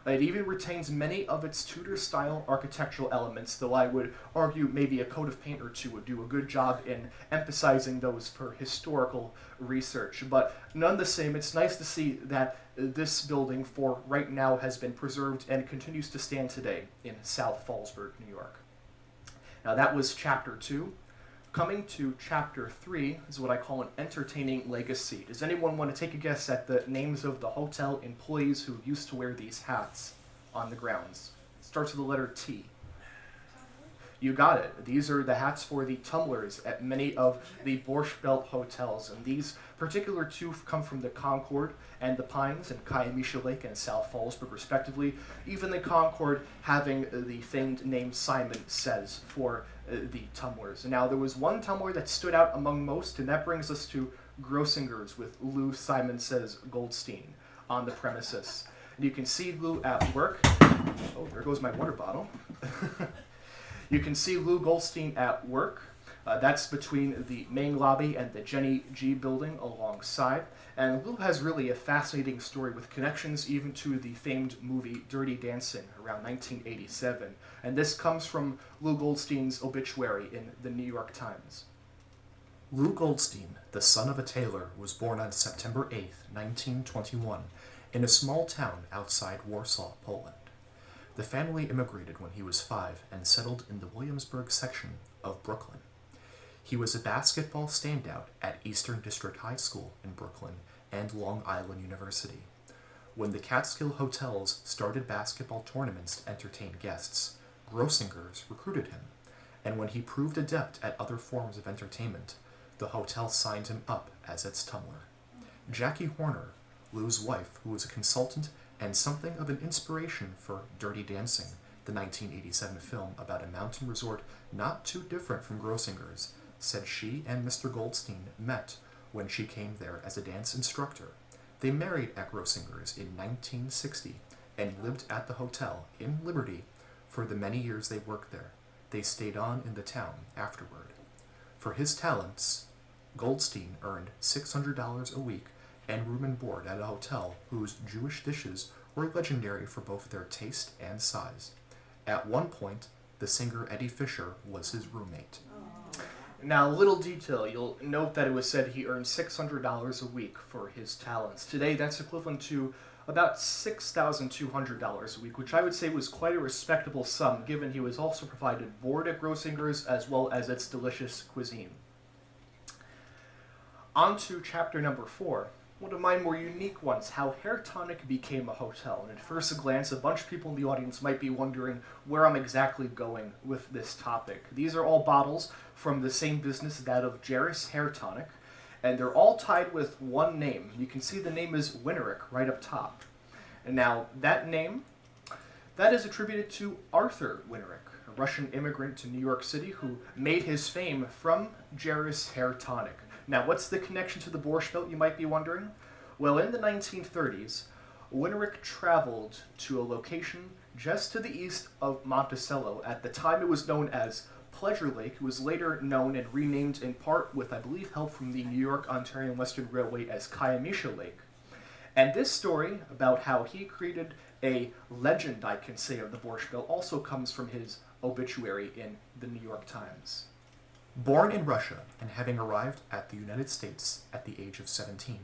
It even retains many of its Tudor-style architectural elements, though I would argue maybe a coat of paint or two would do a good job in emphasizing those for historical research. But none the same, it's nice to see that this building for right now has been preserved and continues to stand today in South Fallsburg, New York. Now that was Chapter 2. Coming to Chapter 3 is what I call an entertaining legacy. Does anyone want to take a guess at the names of the hotel employees who used to wear these hats on the grounds? It starts with the letter T. You got it. These are the hats for the tumblers at many of the Borscht Belt hotels, and these particular two come from the Concord and the Pines and Kiamisha Lake and South Fallsburg, respectively. Even the Concord having the famed name Simon Says for the tumblers. Now, there was one tumbler that stood out among most, and that brings us to Grossinger's with Lou Simon Says Goldstein on the premises. And you can see Lou at work. Oh, there goes my water bottle. You can see Lou Goldstein at work. That's between the main lobby and the Jenny G building alongside. And Lou has really a fascinating story with connections even to the famed movie Dirty Dancing around 1987. And this comes from Lou Goldstein's obituary in the New York Times. Lou Goldstein, the son of a tailor, was born on September 8, 1921, in a small town outside Warsaw, Poland. The family immigrated when he was 5 and settled in the Williamsburg section of Brooklyn. He was a basketball standout at Eastern District High School in Brooklyn and Long Island University. When the Catskill hotels started basketball tournaments to entertain guests, Grossinger's recruited him, and when he proved adept at other forms of entertainment, the hotel signed him up as its tumbler. Jackie Horner, Lou's wife, who was a consultant and something of an inspiration for Dirty Dancing, the 1987 film about a mountain resort not too different from Grossinger's, said she and Mr. Goldstein met when she came there as a dance instructor. They married at Grossinger's in 1960 and lived at the hotel in Liberty for the many years they worked there. They stayed on in the town afterward. For his talents, Goldstein earned $600 a week and room and board at a hotel whose Jewish dishes were legendary for both their taste and size. At one point, the singer Eddie Fisher was his roommate. Now, a little detail, you'll note that it was said he earned $600 a week for his talents. Today, that's equivalent to about $6,200 a week, which I would say was quite a respectable sum, given he was also provided board at Grossinger's as well as its delicious cuisine. On to chapter number 4. One of my more unique ones, how Hair Tonic became a hotel. And at first glance, a bunch of people in the audience might be wondering where I'm exactly going with this topic. These are all bottles from the same business, that of Jerris Hair Tonic, and they're all tied with one name. You can see the name is Winterick right up top. And now, that name, that is attributed to Arthur Winterick, a Russian immigrant to New York City who made his fame from Jerris Hair Tonic. Now, what's the connection to the Borscht Belt, you might be wondering? Well, in the 1930s, Winterick traveled to a location just to the east of Monticello. At the time, it was known as Pleasure Lake. It was later known and renamed in part with, I believe, help from the New York, Ontario, and Western Railway as Kiamisha Lake. And this story about how he created a legend, I can say, of the Borscht Belt also comes from his obituary in the New York Times. Born in Russia and having arrived at the United States at the age of 17,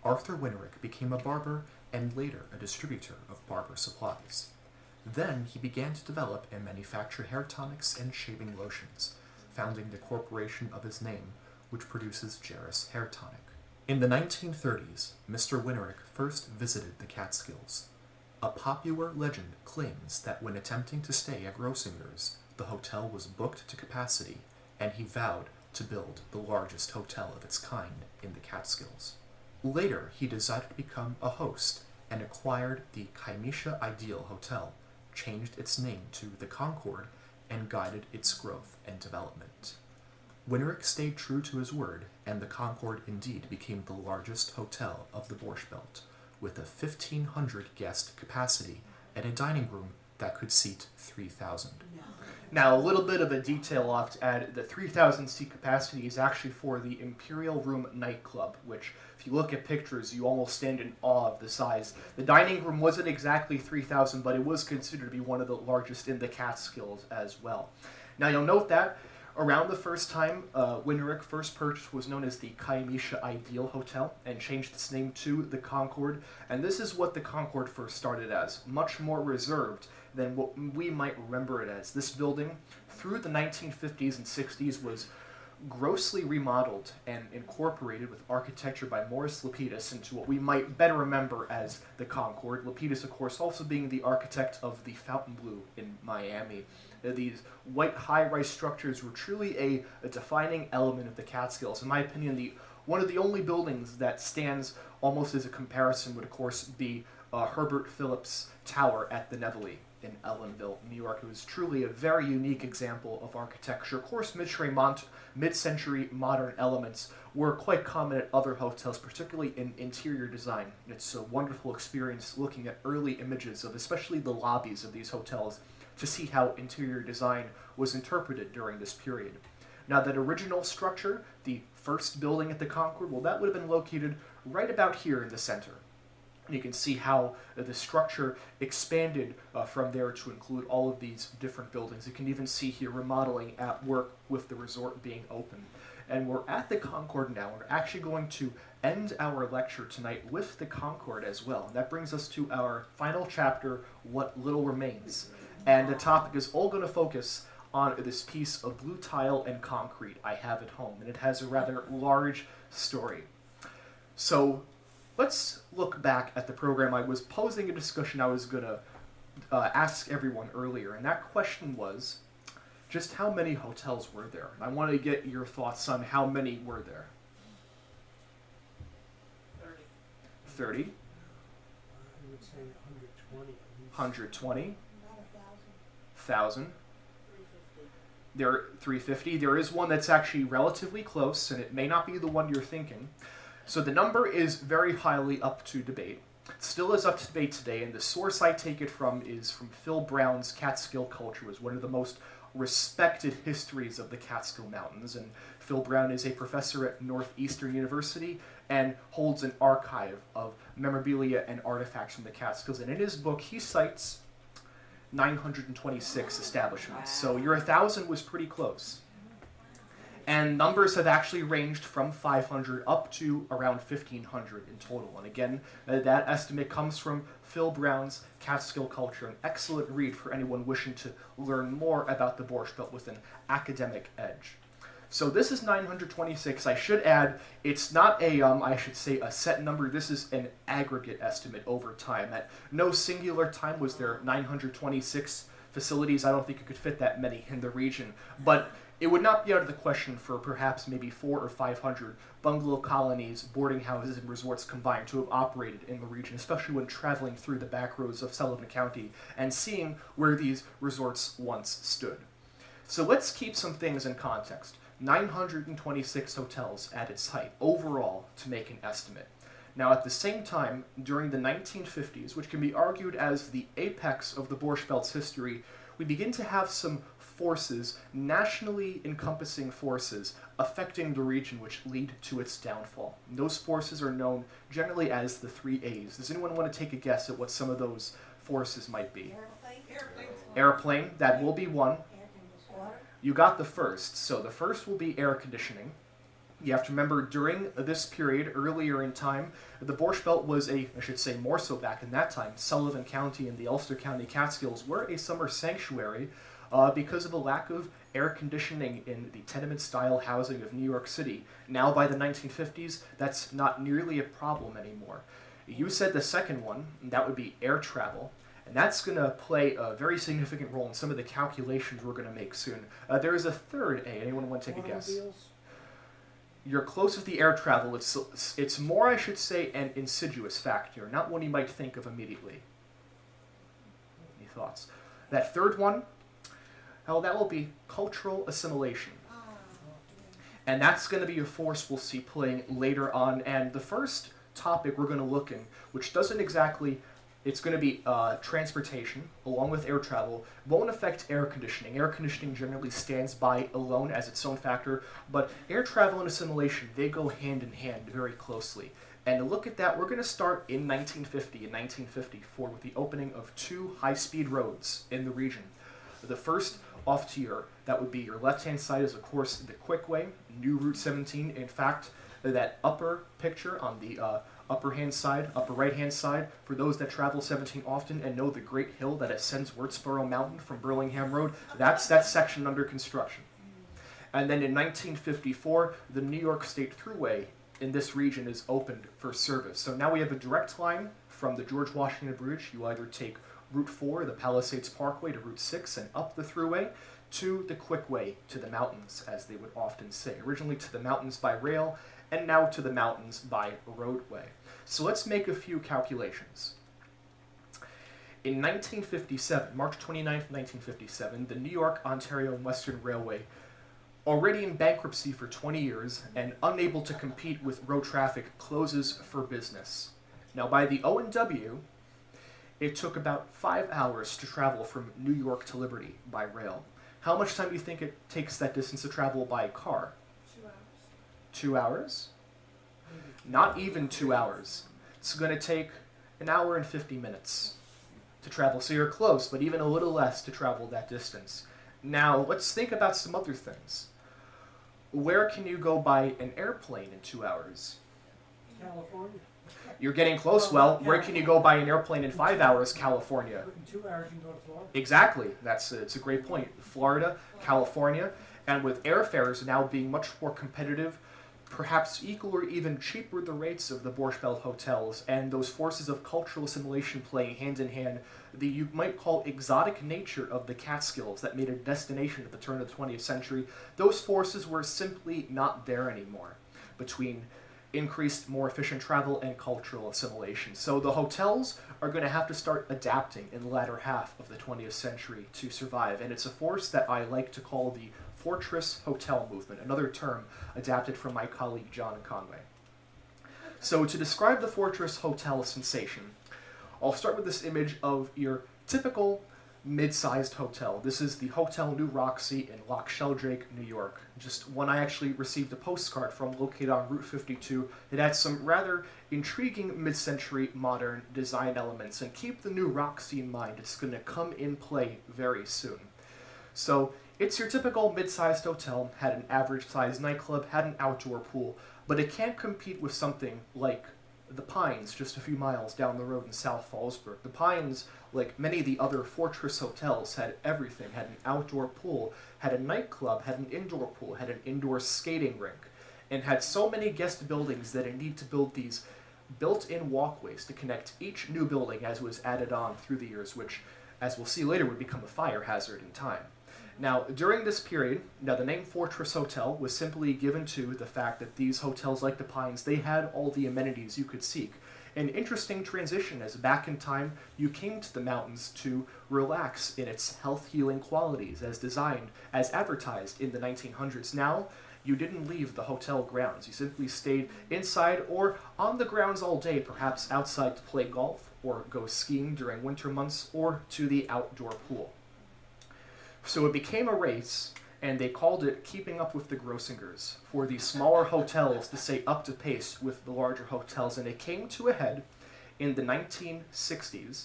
Arthur Winterick became a barber and later a distributor of barber supplies. Then he began to develop and manufacture hair tonics and shaving lotions, founding the corporation of his name, which produces Jerris Hair Tonic. In the 1930s, Mr. Winterick first visited the Catskills. A popular legend claims that when attempting to stay at Grossinger's, the hotel was booked to capacity, and he vowed to build the largest hotel of its kind in the Catskills. Later, he decided to become a host and acquired the Kiamisha Ideal Hotel, changed its name to the Concord, and guided its growth and development. Winterick stayed true to his word, and the Concord indeed became the largest hotel of the Borscht Belt, with a 1,500 guest capacity and a dining room that could seat 3,000. Now, a little bit of a detail off to add, the 3,000 seat capacity is actually for the Imperial Room nightclub, which, if you look at pictures, you almost stand in awe of the size. The dining room wasn't exactly 3,000, but it was considered to be one of the largest in the Catskills as well. Now, you'll note that around the first time Winterick first purchased was known as the Kiamisha Ideal Hotel and changed its name to the Concord, and this is what the Concord first started as, much more reserved than what we might remember it as. This building, through the 1950s and 60s, was grossly remodeled and incorporated with architecture by Morris Lapidus into what we might better remember as the Concord. Lapidus, of course, also being the architect of the Fontainebleau in Miami. These white high-rise structures were truly a defining element of the Catskills. In my opinion, one of the only buildings that stands almost as a comparison would, of course, be Herbert Phillips Tower at the Nevele in Ellenville, New York. It was truly a very unique example of architecture. Of course, mid-century modern elements were quite common at other hotels, particularly in interior design. It's a wonderful experience looking at early images of especially the lobbies of these hotels to see how interior design was interpreted during this period. Now, that original structure, the first building at the Concord, well, that would have been located right about here in the center. And you can see how the structure expanded from there to include all of these different buildings. You can even see here remodeling at work with the resort being open. And we're at the Concord now. We're actually going to end our lecture tonight with the Concord as well. And that brings us to our final chapter, What Little Remains. And the topic is all going to focus on this piece of blue tile and concrete I have at home. And it has a rather large story. So let's look back at the program. I was posing a discussion I was going to ask everyone earlier. And that question was, just how many hotels were there? And I want to get your thoughts on how many were there. 30. 30? I would say 120. 120? Not 1,000? 350. There are 350. There is one that's actually relatively close, and it may not be the one you're thinking. So the number is very highly up to debate. It still is up to debate today, and the source I take it from is from Phil Brown's Catskill Culture. It was one of the most respected histories of the Catskill Mountains, and Phil Brown is a professor at Northeastern University and holds an archive of memorabilia and artifacts from the Catskills. And in his book, he cites 926 establishments. So your 1,000 was pretty close. And numbers have actually ranged from 500 up to around 1,500 in total. And again, that estimate comes from Phil Brown's Catskill Culture, an excellent read for anyone wishing to learn more about the Borscht Belt with an academic edge. So this is 926. I should add, it's not a set number. This is an aggregate estimate over time. At no singular time was there 926 facilities. I don't think you could fit that many in the region. But it would not be out of the question for perhaps maybe 400 or 500 bungalow colonies, boarding houses, and resorts combined to have operated in the region, especially when traveling through the back roads of Sullivan County and seeing where these resorts once stood. So let's keep some things in context. 926 hotels at its height overall to make an estimate. Now, at the same time, during the 1950s, which can be argued as the apex of the Borscht Belt's history, we begin to have some forces, nationally encompassing forces, affecting the region which lead to its downfall. And those forces are known generally as the 3 A's. Does anyone want to take a guess at what some of those forces might be? Airplane, that will be one. You got the first. So the first will be air conditioning. You have to remember, during this period, earlier in time, the Borscht Belt was more so back in that time, Sullivan County and the Ulster County Catskills were a summer sanctuary because of a lack of air conditioning in the tenement-style housing of New York City. Now, by the 1950s, that's not nearly a problem anymore. You said the second one, and that would be air travel. And that's going to play a very significant role in some of the calculations we're going to make soon. There is a third A. Anyone want to take a guess? You're close with the air travel. It's more, I should say, an insidious factor, not one you might think of immediately. Any thoughts? That third one, well, that will be cultural assimilation. And that's going to be a force we'll see playing later on. And the first topic we're going to look in, which doesn't exactly... It's going to be transportation, along with air travel. Won't affect air conditioning. Air conditioning generally stands by alone as its own factor, but air travel and assimilation, they go hand in hand very closely. And to look at that, we're going to start in 1950 and 1954 with the opening of 2 high-speed roads in the region. The first off to that would be your left-hand side is, of course, the Quickway, new Route 17. In fact, that upper picture on the upper right-hand side, for those that travel 17 often and know the great hill that ascends Wurtsboro Mountain from Burlingham Road, that's that section under construction. And then in 1954, the New York State Thruway in this region is opened for service. So now we have a direct line from the George Washington Bridge. You either take Route 4, the Palisades Parkway, to Route 6 and up the Thruway, to the Quickway to the mountains, as they would often say. Originally to the mountains by rail, and now to the mountains by roadway. So let's make a few calculations. In 1957, March 29th, 1957, the New York, Ontario, and Western Railway, already in bankruptcy for 20 years and unable to compete with road traffic, closes for business. Now by the O&W, it took about 5 hours to travel from New York to Liberty by rail. How much time do you think it takes that distance to travel by car? 2 hours. 2 hours? Not even 2 hours. It's going to take an hour and 50 minutes to travel. So you're close, but even a little less to travel that distance. Now, let's think about some other things. Where can you go by an airplane in 2 hours? California. You're getting close. Well, where can you go by an airplane in 5 hours? California. In 2 hours you can go to Florida. Exactly. It's a great point. Florida, California, and with airfares now being much more competitive, perhaps equal or even cheaper the rates of the Borscht Belt hotels, and those forces of cultural assimilation playing hand in hand, the you might call exotic nature of the Catskills that made a destination at the turn of the 20th century, those forces were simply not there anymore between increased, more efficient travel and cultural assimilation. So the hotels are going to have to start adapting in the latter half of the 20th century to survive, and it's a force that I like to call the Fortress Hotel Movement, another term adapted from my colleague John Conway. So to describe the Fortress Hotel sensation, I'll start with this image of your typical mid-sized hotel. This is the Hotel New Roxy in Loch Sheldrake, New York. Just one I actually received a postcard from, located on Route 52. It had some rather intriguing mid-century modern design elements, and keep the New Roxy in mind. It's going to come in play very soon. So it's your typical mid-sized hotel, had an average-sized nightclub, had an outdoor pool, but it can't compete with something like the Pines, just a few miles down the road in South Fallsburg. The Pines, like many of the other Fortress hotels, had everything. Had an outdoor pool, had a nightclub, had an indoor pool, had an indoor skating rink, and had so many guest buildings that it needed to build these built-in walkways to connect each new building as it was added on through the years, which, as we'll see later, would become a fire hazard in time. Now, during this period, the name Fortress Hotel was simply given to the fact that these hotels, like the Pines, they had all the amenities you could seek. An interesting transition, as back in time, you came to the mountains to relax in its health-healing qualities, as designed, as advertised in the 1900s. Now, you didn't leave the hotel grounds. You simply stayed inside or on the grounds all day, perhaps outside to play golf, or go skiing during winter months, or to the outdoor pool. So it became a race, and they called it Keeping Up with the Grossingers, for the smaller hotels to stay up to pace with the larger hotels, and it came to a head in the 1960s,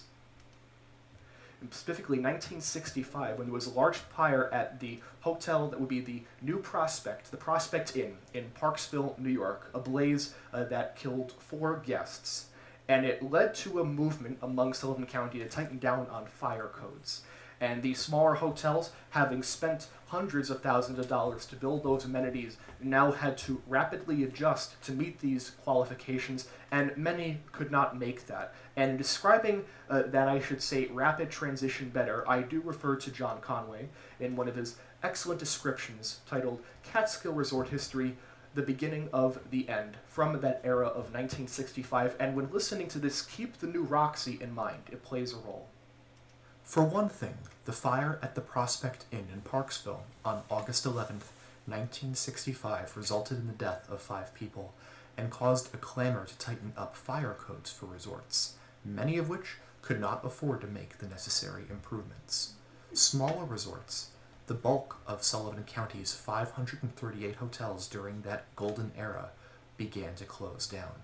and specifically 1965, when there was a large fire at the hotel that would be the New Prospect, the Prospect Inn in Parksville, New York, a blaze that killed 4 guests, and it led to a movement among Sullivan County to tighten down on fire codes. And the smaller hotels, having spent hundreds of thousands of dollars to build those amenities, now had to rapidly adjust to meet these qualifications, and many could not make that. And in describing that, I should say, rapid transition better, I do refer to John Conway in one of his excellent descriptions titled Catskill Resort History, The Beginning of the End, from that era of 1965. And when listening to this, keep the New Roxy in mind. It plays a role. For one thing, the fire at the Prospect Inn in Parksville on August 11th, 1965 resulted in the death of 5 people and caused a clamor to tighten up fire codes for resorts, many of which could not afford to make the necessary improvements. Smaller resorts, the bulk of Sullivan County's 538 hotels during that golden era, began to close down.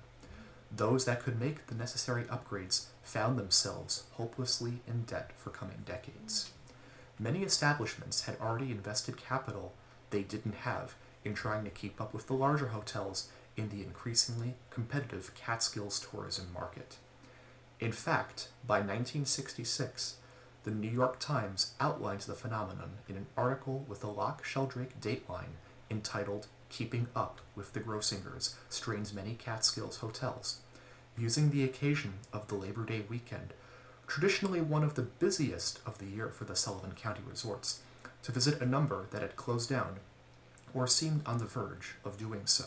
Those that could make the necessary upgrades found themselves hopelessly in debt for coming decades. Many establishments had already invested capital they didn't have in trying to keep up with the larger hotels in the increasingly competitive Catskills tourism market. In fact, by 1966, the New York Times outlined the phenomenon in an article with the Loch Sheldrake dateline entitled Keeping Up with the Grossingers, strains many Catskills hotels. Using the occasion of the Labor Day weekend, traditionally one of the busiest of the year for the Sullivan County resorts, to visit a number that had closed down or seemed on the verge of doing so.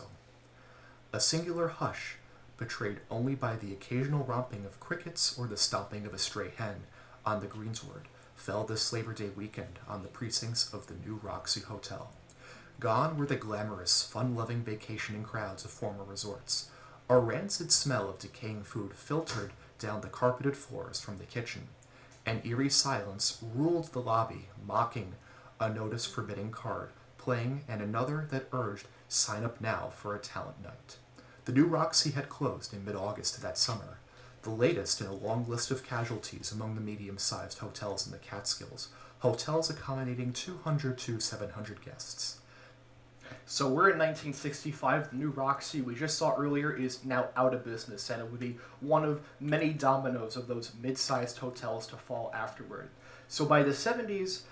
A singular hush, betrayed only by the occasional romping of crickets or the stomping of a stray hen on the greensward, fell this Labor Day weekend on the precincts of the New Roxy Hotel. Gone were the glamorous, fun-loving vacationing crowds of former resorts. A rancid smell of decaying food filtered down the carpeted floors from the kitchen. An eerie silence ruled the lobby, mocking a notice forbidding card, playing, and another that urged, sign up now for a talent night. The New Roxy had closed in mid-August that summer, the latest in a long list of casualties among the medium-sized hotels in the Catskills, hotels accommodating 200 to 700 guests. So we're in 1965. The New Roxy, we just saw earlier, is now out of business, and it would be one of many dominoes of those mid-sized hotels to fall afterward. So by the 70s,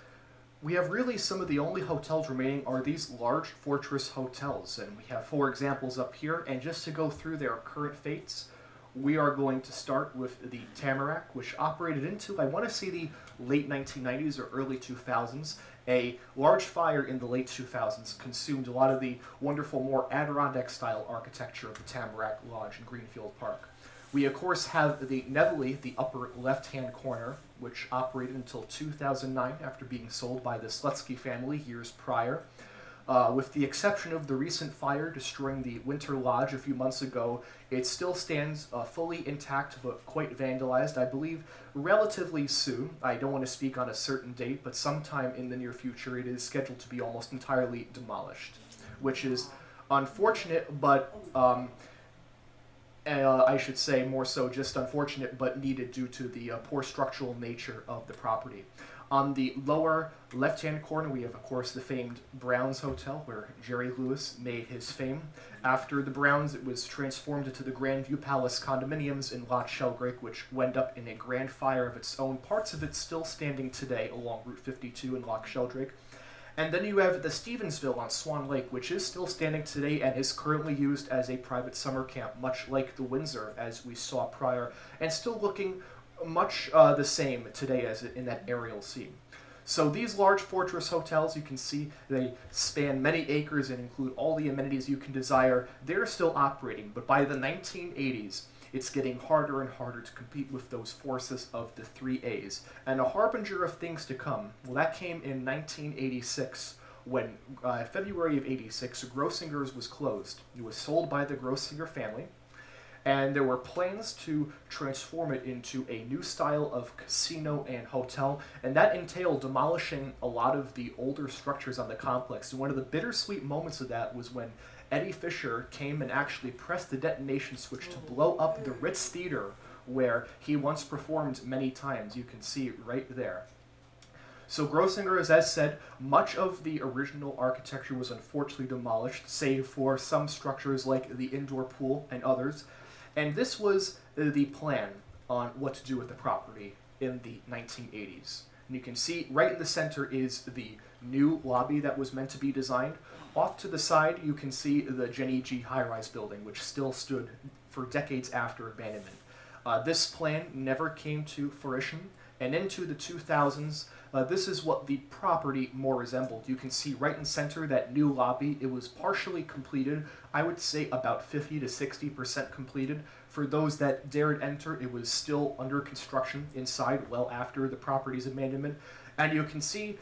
we have really some of the only hotels remaining are these large fortress hotels, and we have 4 examples up here, and just to go through their current fates, we are going to start with the Tamarack, which operated into, I want to say, the late 1990s or early 2000s. A large fire in the late 2000s consumed a lot of the wonderful, more Adirondack-style architecture of the Tamarack Lodge in Greenfield Park. We, of course, have the Nevele, the upper left-hand corner, which operated until 2009 after being sold by the Slutsky family years prior. With the exception of the recent fire destroying the Winter Lodge a few months ago, it still stands fully intact but quite vandalized. I believe relatively soon, I don't want to speak on a certain date, but sometime in the near future it is scheduled to be almost entirely demolished, which is unfortunate, but I should say more so just unfortunate but needed due to the poor structural nature of the property. On the lower left-hand corner, we have, of course, the famed Browns Hotel, where Jerry Lewis made his fame. After the Browns, it was transformed into the Grandview Palace condominiums in Loch Sheldrake, which went up in a grand fire of its own, parts of it still standing today along Route 52 in Loch Sheldrake. And then you have the Stevensville on Swan Lake, which is still standing today and is currently used as a private summer camp, much like the Windsor, as we saw prior, and still looking much the same today as in that aerial scene. So these large fortress hotels, you can see they span many acres and include all the amenities you can desire. They're still operating, but by the 1980s, it's getting harder and harder to compete with those forces of the 3 A's. And a harbinger of things to come, well, that came in 1986, when February of 86, Grossinger's was closed. It was sold by the Grossinger family, and there were plans to transform it into a new style of casino and hotel, and that entailed demolishing a lot of the older structures on the complex. And one of the bittersweet moments of that was when Eddie Fisher came and actually pressed the detonation switch to blow up the Ritz Theater, where he once performed many times. You can see it right there. So Grossinger, as said, much of the original architecture was unfortunately demolished, save for some structures like the indoor pool and others. And this was the plan on what to do with the property in the 1980s. And you can see right in the center is the new lobby that was meant to be designed. Off to the side, you can see the Jenny G. high-rise building, which still stood for decades after abandonment. This plan never came to fruition, and into the 2000s, this is what the property more resembled. You can see right in center that new lobby. It was partially completed. I would say about 50 to 60% completed. For those that dared enter, it was still under construction inside well after the property's abandonment. And you can see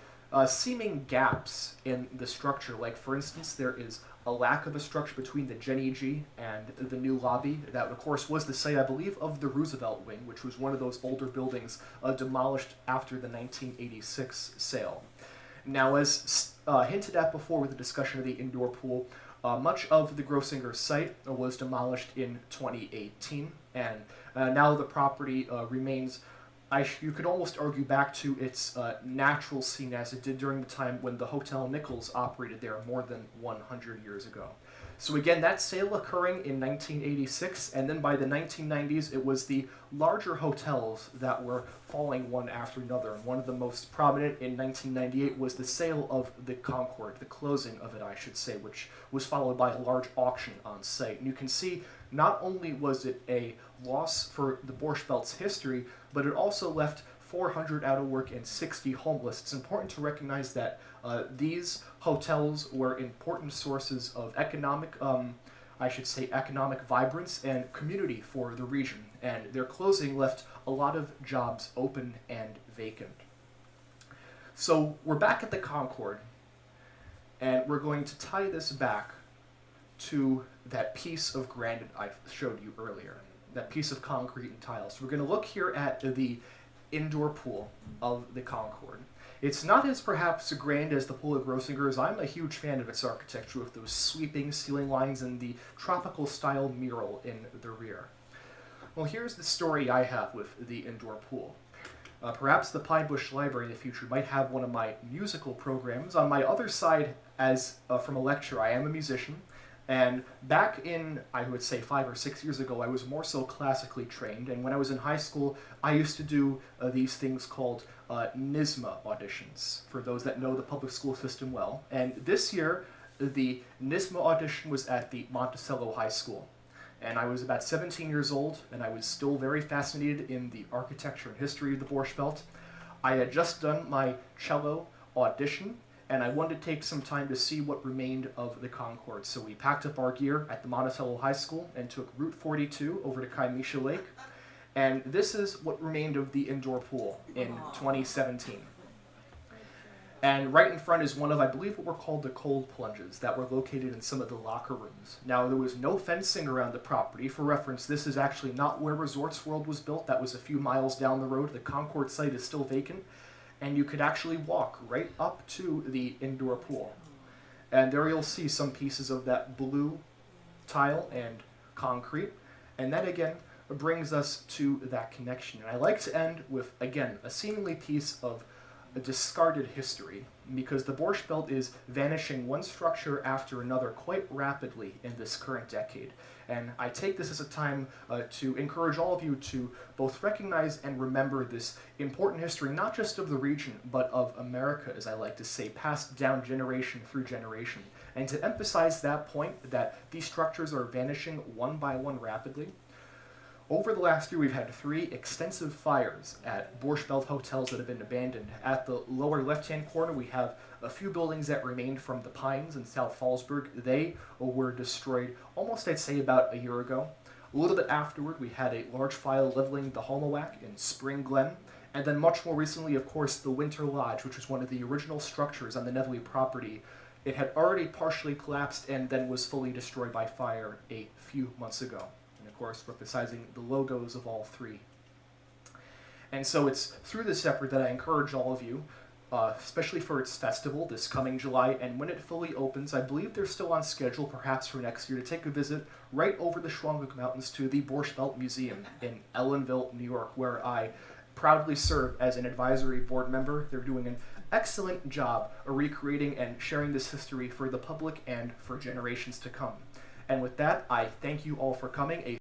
seeming gaps in the structure. Like, for instance, there is a lack of a structure between the Jenny G and the new lobby. That, of course, was the site, I believe, of the Roosevelt Wing, which was one of those older buildings demolished after the 1986 sale. Now, as hinted at before with the discussion of the indoor pool, much of the Grossinger site was demolished in 2018, and now the property remains, you could almost argue, back to its natural scene as it did during the time when the Hotel Nichols operated there more than 100 years ago. So again, that sale occurring in 1986, and then by the 1990s, it was the larger hotels that were falling one after another. And one of the most prominent in 1998 was the sale of the Concorde, the closing of it, I should say, which was followed by a large auction on site. And you can see not only was it a loss for the Borscht Belt's history, but it also left 400 out of work and 60 homeless. It's important to recognize that these hotels were important sources of economic, economic vibrance and community for the region. And their closing left a lot of jobs open and vacant. So we're back at the Concorde, and we're going to tie this back to that piece of granite I showed you earlier, that piece of concrete and tiles. We're going to look here at the indoor pool of the Concorde. It's not as perhaps grand as the Pool of Grosinger's. I'm a huge fan of its architecture with those sweeping ceiling lines and the tropical style mural in the rear. Well, here's the story I have with the indoor pool. Perhaps the Pine Bush Library in the future might have one of my musical programs. On my other side, as from a lecturer, I am a musician. And back in, I would say 5 or 6 years ago, I was more so classically trained. And when I was in high school, I used to do these things called NYSSMA auditions, for those that know the public school system well. And this year, the NYSSMA audition was at the Monticello High School. And I was about 17 years old, and I was still very fascinated in the architecture and history of the Borscht Belt. I had just done my cello audition, and I wanted to take some time to see what remained of the Concorde. So we packed up our gear at the Monticello High School and took Route 42 over to Kaimisha Lake. And this is what remained of the indoor pool in 2017. And right in front is one of, I believe, what were called the cold plunges that were located in some of the locker rooms. Now, there was no fencing around the property. For reference, this is actually not where Resorts World was built. That was a few miles down the road. The Concorde site is still vacant. And you could actually walk right up to the indoor pool. And there you'll see some pieces of that blue tile and concrete. And that, again, brings us to that connection. And I like to end with, again, a seemingly piece of a discarded history, because the Borscht Belt is vanishing one structure after another quite rapidly in this current decade. And I take this as a time to encourage all of you to both recognize and remember this important history, not just of the region, but of America, as I like to say, passed down generation through generation. And to emphasize that point, that these structures are vanishing one by one rapidly. Over the last year, we've had 3 extensive fires at Borscht Belt hotels that have been abandoned. At the lower left-hand corner, we have a few buildings that remained from the Pines in South Fallsburg. They were destroyed almost, I'd say, about a year ago. A little bit afterward, we had a large fire leveling the Holmowak in Spring Glen. And then much more recently, of course, the Winter Lodge, which was one of the original structures on the Neville property. It had already partially collapsed and then was fully destroyed by fire a few months ago. Of course, emphasizing the logos of all 3. And so it's through this effort that I encourage all of you, especially for its festival this coming July, and when it fully opens, I believe they're still on schedule, perhaps for next year, to take a visit right over the Schwanghoek Mountains to the Borscht Belt Museum in Ellenville, New York, where I proudly serve as an advisory board member. They're doing an excellent job of recreating and sharing this history for the public and for generations to come. And with that, I thank you all for coming.